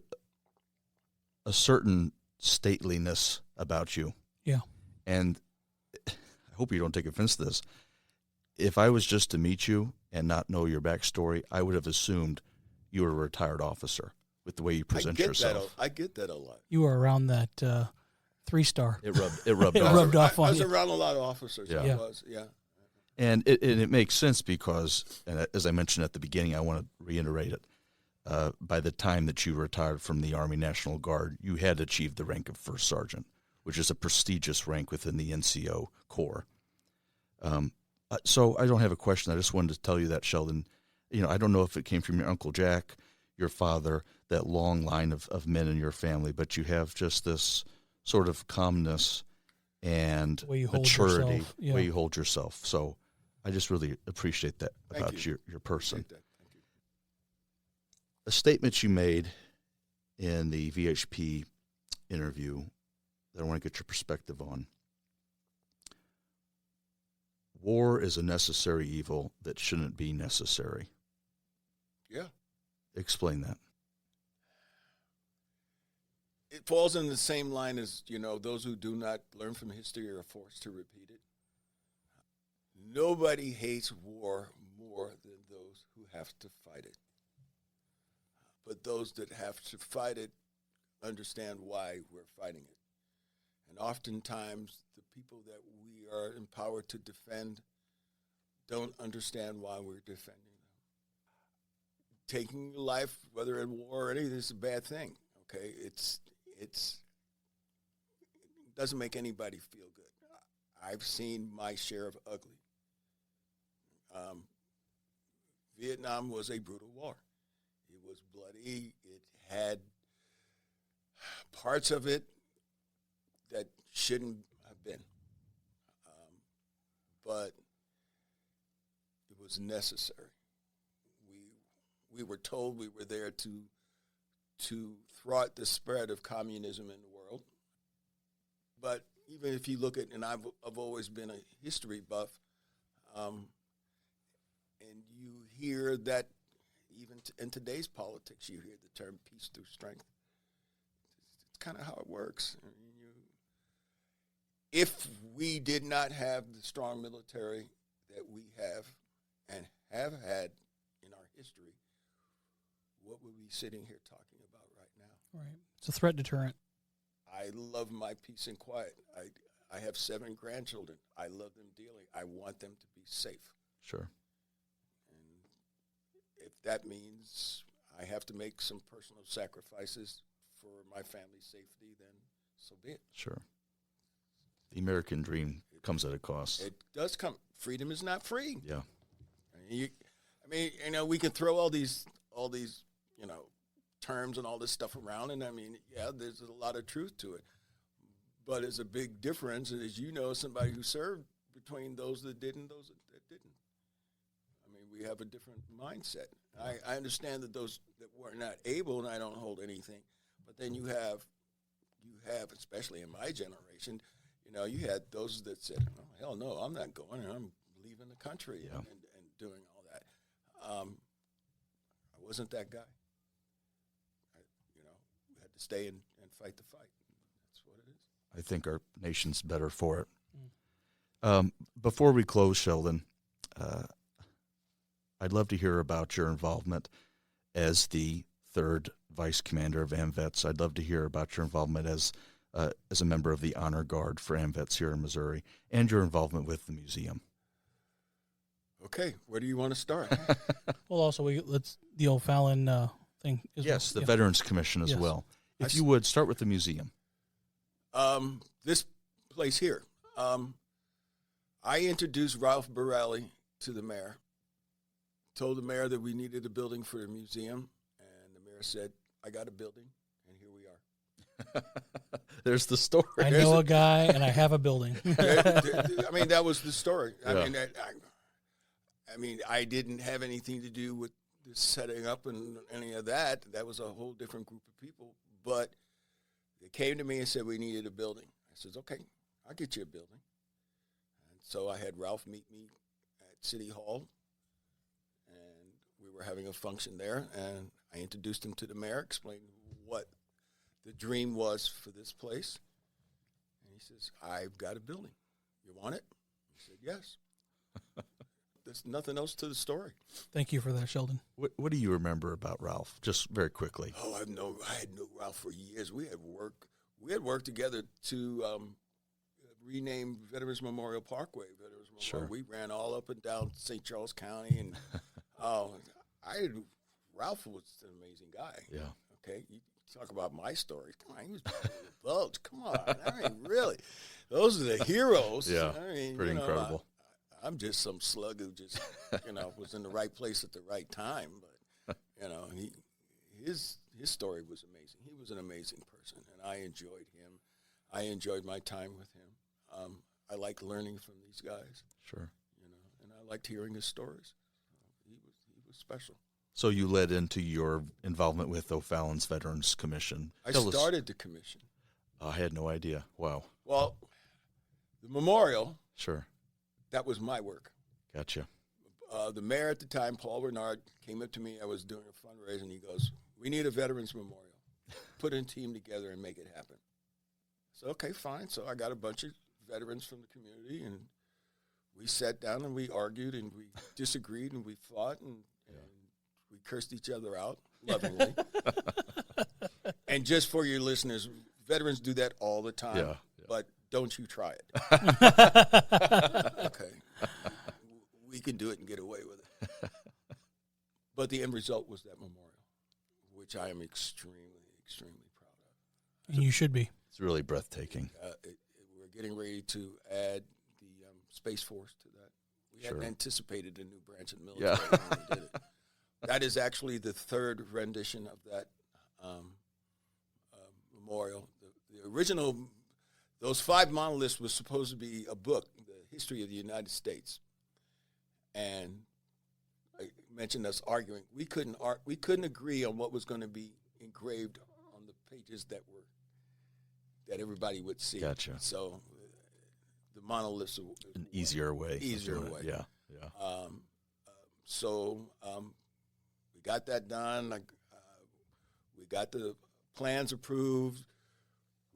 certain stateliness about you. Yeah. And I hope you don't take offense to this. If I was just to meet you and not know your backstory, I would have assumed you were a retired officer with the way you present yourself. I get that a lot. You were around that 3-star. It rubbed It off. rubbed off on I was you. around a lot of officers. Yeah. I was, yeah. And it makes sense because, and as I mentioned at the beginning, I want to reiterate it. By the time that you retired from the Army National Guard, you had achieved the rank of First Sergeant, which is a prestigious rank within the NCO Corps. So I don't have a question. I just wanted to tell you that, Sheldon. You know, I don't know if it came from your Uncle Jack, your father, that long line of men in your family, but you have just this sort of calmness and maturity, way you hold yourself. So I just really appreciate that about your person. Appreciate that. Thank you. A statement you made in the VHP interview that I want to get your perspective on. War is a necessary evil that shouldn't be necessary. Yeah. Explain that. It falls in the same line as, you know, those who do not learn from history are forced to repeat it. Nobody hates war more than those who have to fight it. But those that have to fight it understand why we're fighting it. And oftentimes, the people that we are empowered to defend don't understand why we're defending them. Taking life, whether in war or anything, is a bad thing. Okay, it doesn't make anybody feel good. I've seen my share of ugly. Vietnam was a brutal war. It was bloody. It had parts of it that shouldn't have been. But it was necessary. We were told we were there to thwart the spread of communism in the world. But even if you look at, and I've always been a history buff, and you hear hear that even in today's politics, you hear the term peace through strength. It's kind of how it works. I mean, if we did not have the strong military that we have and have had in our history, what would we be sitting here talking about right now? Right. It's a threat deterrent. I love my peace and quiet. I have 7 grandchildren. I love them dearly. I want them to be safe. Sure. And if that means I have to make some personal sacrifices for my family's safety, then so be it. Sure. The American dream comes at a cost. It does come. Freedom is not free. Yeah. We can throw all these, terms and all this stuff around, and there's a lot of truth to it. But there's a big difference, and as you know, somebody who served, between those that did and those that didn't. We have a different mindset. I understand that those that were not able, and I don't hold anything, but then you have, especially in my generation, you had those that said, oh, hell no, I'm not going, I'm leaving the country and doing all that. I wasn't that guy. We had to stay and fight the fight. That's what it is. I think our nation's better for it. Before we close, Sheldon, I'd love to hear about your involvement as the 3rd Vice Commander of AMVETS. I'd love to hear about your involvement as a member of the Honor Guard for AMVETS here in Missouri, and your involvement with the museum. Okay, where do you want to start? Well, also, let's the O'Fallon thing. Yes, the Veterans Commission as well. If you would, start with the museum. This place here. I introduced Ralph Borelli to the mayor, told the mayor that we needed a building for the museum, and the mayor said, I got a building, and here we are. There's the story. I know a guy, and I have a building. That was the story. Yeah. I didn't have anything to do with the setting up and any of that. That was a whole different group of people. But they came to me and said we needed a building. I said, okay, I'll get you a building. And so I had Ralph meet me at City Hall, and we were having a function there, and I introduced him to the mayor, explained what the dream was for this place. And he says, I've got a building. You want it? I said, yes. There's nothing else to the story. Thank you for that, Sheldon. What do you remember about Ralph, just very quickly? Oh, I had known Ralph for years. We had worked together to rename Veterans Memorial Parkway. Sure. We ran all up and down St. Charles County, and Ralph was an amazing guy. Yeah. Okay, you talk about my story. Come on, he was bulge. Come on, really, those are the heroes. Yeah, pretty incredible. I'm just some slug who just, was in the right place at the right time. But, his story was amazing. He was an amazing person, and I enjoyed him. I enjoyed my time with him. I like learning from these guys. Sure. And I liked hearing his stories. He was special. So you led into your involvement with O'Fallon's Veterans Commission. I started the commission. I had no idea. Wow. Well, the memorial. Sure. That was my work. Gotcha. The mayor at the time, Paul Bernard, came up to me. I was doing a fundraiser, and he goes, we need a veterans memorial. Put a team together and make it happen. So, okay, fine. So I got a bunch of veterans from the community, and we sat down and we argued and we disagreed and we fought and we cursed each other out lovingly. And just for your listeners, veterans do that all the time. Yeah. But don't you try it. Okay. We can do it and get away with it. But the end result was that memorial, which I am extremely, extremely proud of. And you should be. It's really breathtaking. We're getting ready to add the Space Force to that. We hadn't anticipated a new branch of the military when we did it. That is actually the 3rd rendition of that memorial. The original... Those 5 monoliths was supposed to be a book, the history of the United States. And I mentioned us arguing. We couldn't agree on what was going to be engraved on the pages that everybody would see. Gotcha. So the monoliths are an easier way. Easier way. Yeah. So we got that done. We got the plans approved.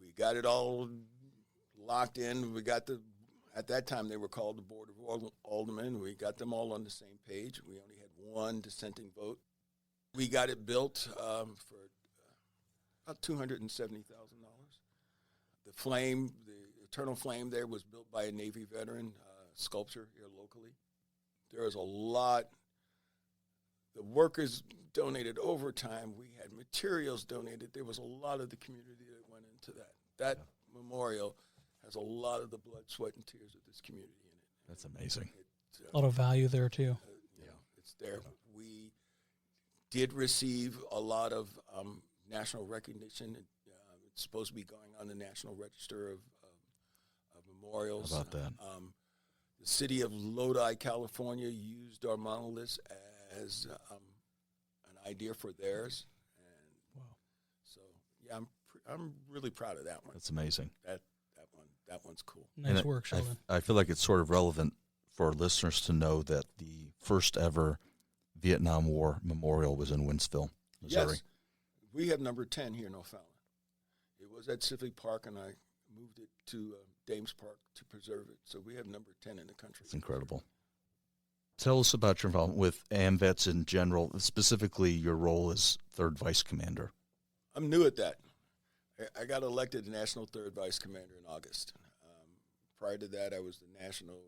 We got it all locked in. At that time, they were called the Board of Aldermen. We got them all on the same page. We only had one dissenting vote. We got it built for about $270,000. The Eternal Flame there was built by a Navy veteran, sculpture here locally. There was a lot. The workers donated overtime. We had materials donated. There was a lot of the community that went into that. That memorial has a lot of the blood, sweat, and tears of this community in it. That's amazing. A lot of value there, too. It's there. We did receive a lot of national recognition. It's supposed to be going on the National Register of Memorials. How about that? The city of Lodi, California, used our monoliths as an idea for theirs. And Wow. so, yeah, I'm really proud of that one. That's amazing. That one's cool. Nice work, Sheldon. I feel like it's sort of relevant for our listeners to know that the first ever Vietnam War memorial was in Wentzville, Missouri. Yes, we have number 10 here in O'Fallon. It was at Civic Park, and I moved it to Dames Park to preserve it. So we have number 10 in the country. It's incredible. Tell us about your involvement with AMVETS in general, specifically your role as third vice commander. I'm new at that. I got elected National Third Vice Commander in August. Prior to that, I was the National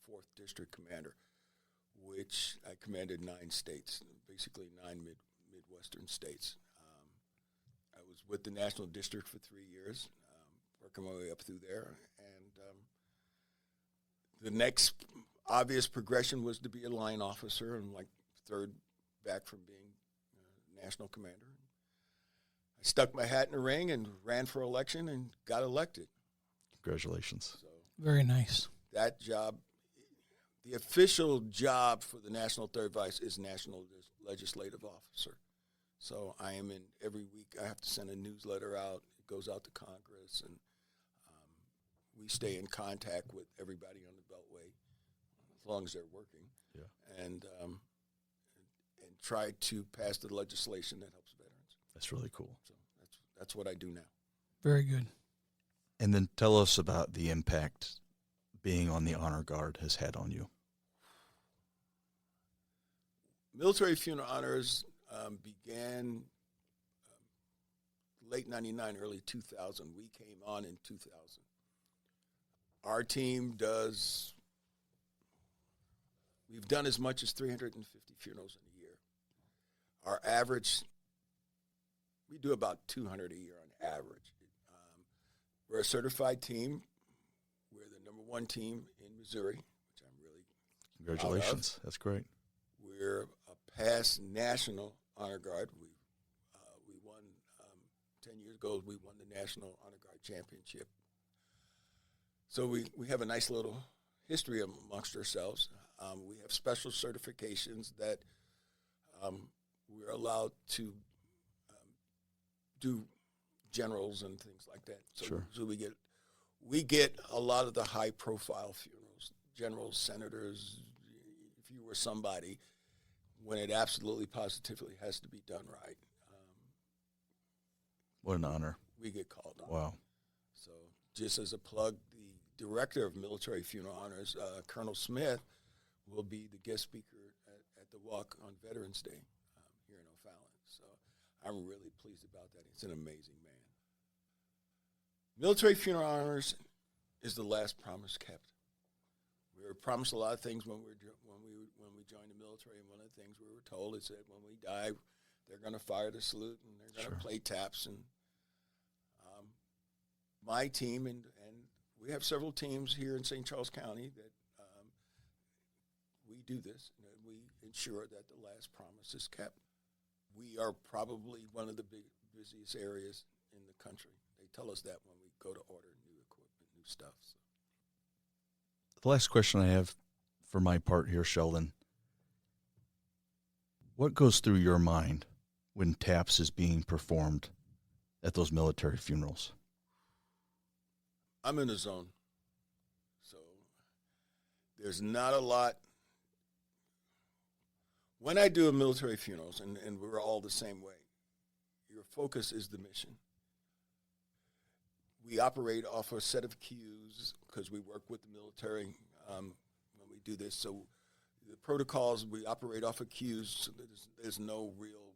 4th District Commander, which I commanded 9 states, basically 9 Midwestern states. I was with the National District for 3 years, working my way up through there. And the next obvious progression was to be a line officer, and like third back from being National Commander. I stuck my hat in the ring and ran for election and got elected. Congratulations. So Very nice. that job, the official job for the National Third Vice is National Legislative Officer. So I am in every week. I have to send a newsletter out. It goes out to Congress, and we stay in contact with everybody on the Beltway as long as they're working. Yeah. And try to pass the legislation that helps veterans. That's really cool. So that's what I do now. Very good. And then tell us about the impact being on the Honor Guard has had on you. Military Funeral Honors began late 99, early 2000. We came on in 2000. Our team we've done as much as 350 funerals in a year. Our average, we do about 200 a year on average. We're a certified team. We're the number 1 team in Missouri, which I'm really Congratulations. proud of. That's great. We're a past National Honor Guard. We won 10 years ago. We won the National Honor Guard Championship. So we have a nice little history amongst ourselves. We have special certifications that we're allowed to do generals and things like that. So, Sure. So we get a lot of the high profile funerals, generals, senators. If you were somebody, when it absolutely positively has to be done right, What an honor. we get called on. Wow. So just as a plug, the director of Military Funeral Honors, Colonel Smith, will be the guest speaker at the walk on Veterans Day here in O'Fallon. So I'm really pleased about that. He's an amazing man. Military Funeral Honors is the last promise kept. We were promised a lot of things when we joined the military, and one of the things we were told is that when we die, they're going to fire the salute and they're going to Sure. play taps. And my team and we have several teams here in St. Charles County that we do this. We ensure that the last promise is kept. We are probably one of the busiest areas in the country. They tell us that when we go to order new equipment, new stuff. So. The last question I have for my part here, Sheldon. What goes through your mind when taps is being performed at those military funerals? I'm in the zone. So there's not a lot. When I do military funerals, and we're all the same way, your focus is the mission. We operate off a set of cues because we work with the military when we do this. So the protocols, we operate off of cues. So there's no real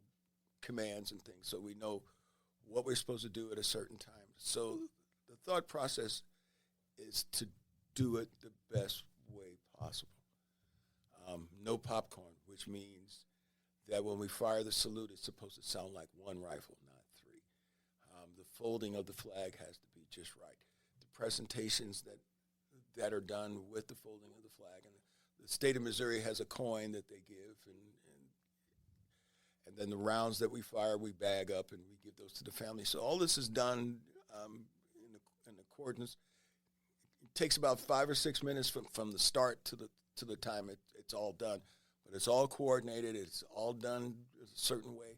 commands and things. So we know what we're supposed to do at a certain time. So the thought process is to do it the best way possible. No popcorn, which means that when we fire the salute, it's supposed to sound like one rifle, not three. The folding of the flag has to be just right. The presentations that are done with the folding of the flag, and the state of Missouri has a coin that they give, and then the rounds that we fire, we bag up and we give those to the family. So all this is done in accordance. It takes about 5 or 6 minutes from the start to the time it's all done, but it's all coordinated. It's all done a certain way,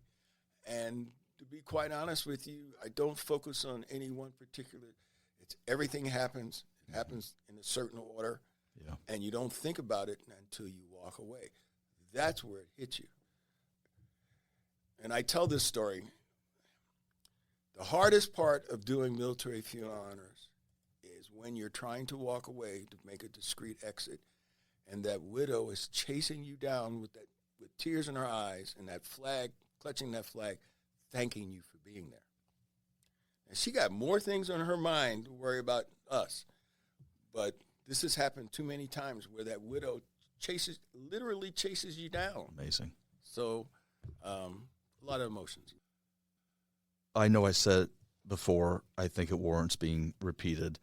and to be quite honest with you, I don't focus on any one particular. It's everything happens. It happens in a certain order, and you don't think about it until you walk away. That's where it hits you. And I tell this story. The hardest part of doing military funeral honors is when you're trying to walk away to make a discreet exit, and that widow is chasing you down with tears in her eyes and that flag, clutching that flag, thanking you for being there. And she got more things on her mind to worry about us. But this has happened too many times where that widow literally chases you down. Amazing. So a lot of emotions. I know I said it before, I think it warrants being repeated.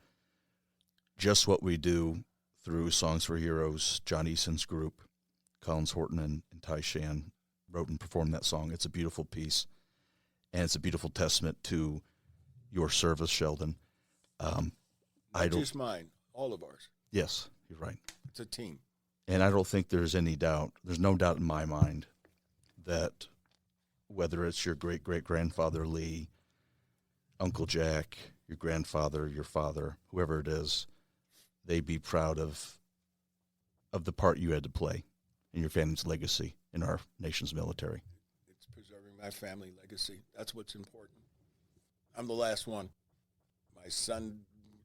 Just what we do through Songs for Heroes, John Eason's group, Collins Horton and Ty Shan wrote and performed that song. It's a beautiful piece, and it's a beautiful testament to your service, Sheldon. Not just mine, all of ours. Yes, you're right. It's a team. And I don't think there's any doubt, there's no doubt in my mind that whether it's your great-great-grandfather Lee, Uncle Jack, your grandfather, your father, whoever it is, they'd be proud of the part you had to play in your family's legacy in our nation's military. It's preserving my family legacy. That's what's important. I'm the last one. My son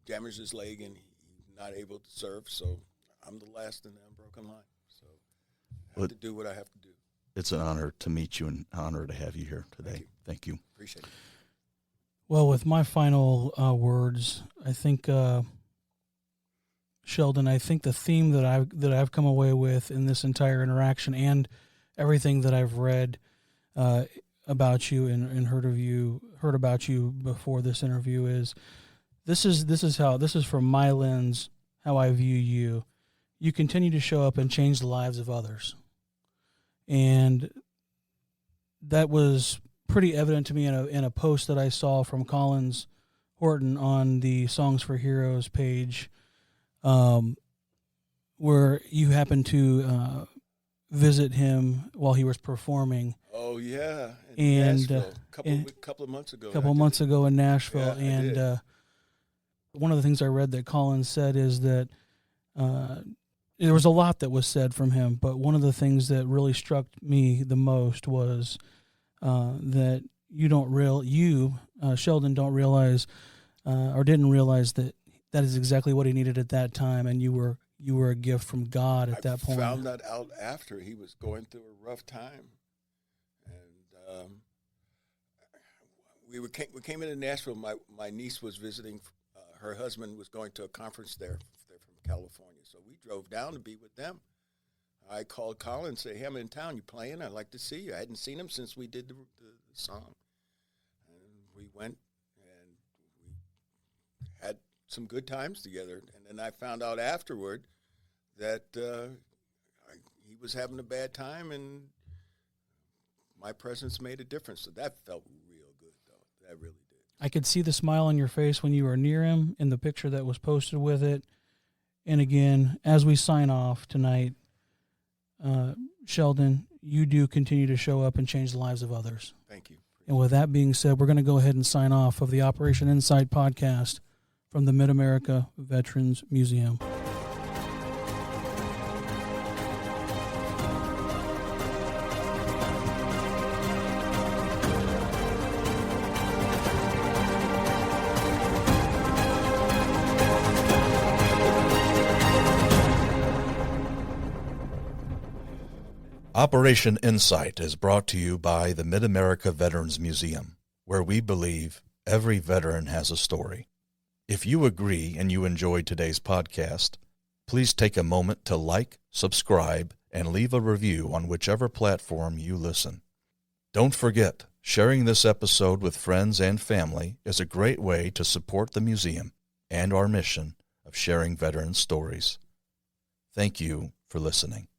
damaged his leg and he's not able to serve, so I'm the last in the unbroken line. So I have to do what I have to do. It's an honor to meet you and an honor to have you here today. Thank you. Appreciate it. Well, with my final words, I think, Sheldon, I think the theme that I've come away with in this entire interaction and everything that I've read about you and heard about you before this interview is this is from my lens how I view you. You continue to show up and change the lives of others, and that was pretty evident to me in a post that I saw from Collins Horton on the Songs for Heroes page, where you happened to visit him while he was performing. Oh yeah, and Nashville. Couple of months ago. Couple months ago in Nashville, Yeah, and one of the things I read that Collins said is that there was a lot that was said from him, but one of the things that really struck me the most was that Sheldon, don't realize or didn't realize that is exactly what he needed at that time, and you were a gift from God at that point. I found that out after he was going through a rough time, and we came into Nashville. My niece was visiting. Her husband was going to a conference there. They're from California, so we drove down to be with them. I called Colin and said, "Hey, I'm in town. You playing? I'd like to see you." I hadn't seen him since we did the song, and we went and we had some good times together. And then I found out afterward that he was having a bad time, and my presence made a difference. So that felt real good, though. That really did. I could see the smile on your face when you were near him in the picture that was posted with it. And again, as we sign off tonight, Sheldon, you do continue to show up and change the lives of others. Thank you. And with that being said, we're going to go ahead and sign off of the Operation Insight podcast from the Mid-America Veterans Museum. Operation Insight is brought to you by the Mid-America Veterans Museum, where we believe every veteran has a story. If you agree and you enjoyed today's podcast, please take a moment to like, subscribe, and leave a review on whichever platform you listen. Don't forget, sharing this episode with friends and family is a great way to support the museum and our mission of sharing veteran stories. Thank you for listening.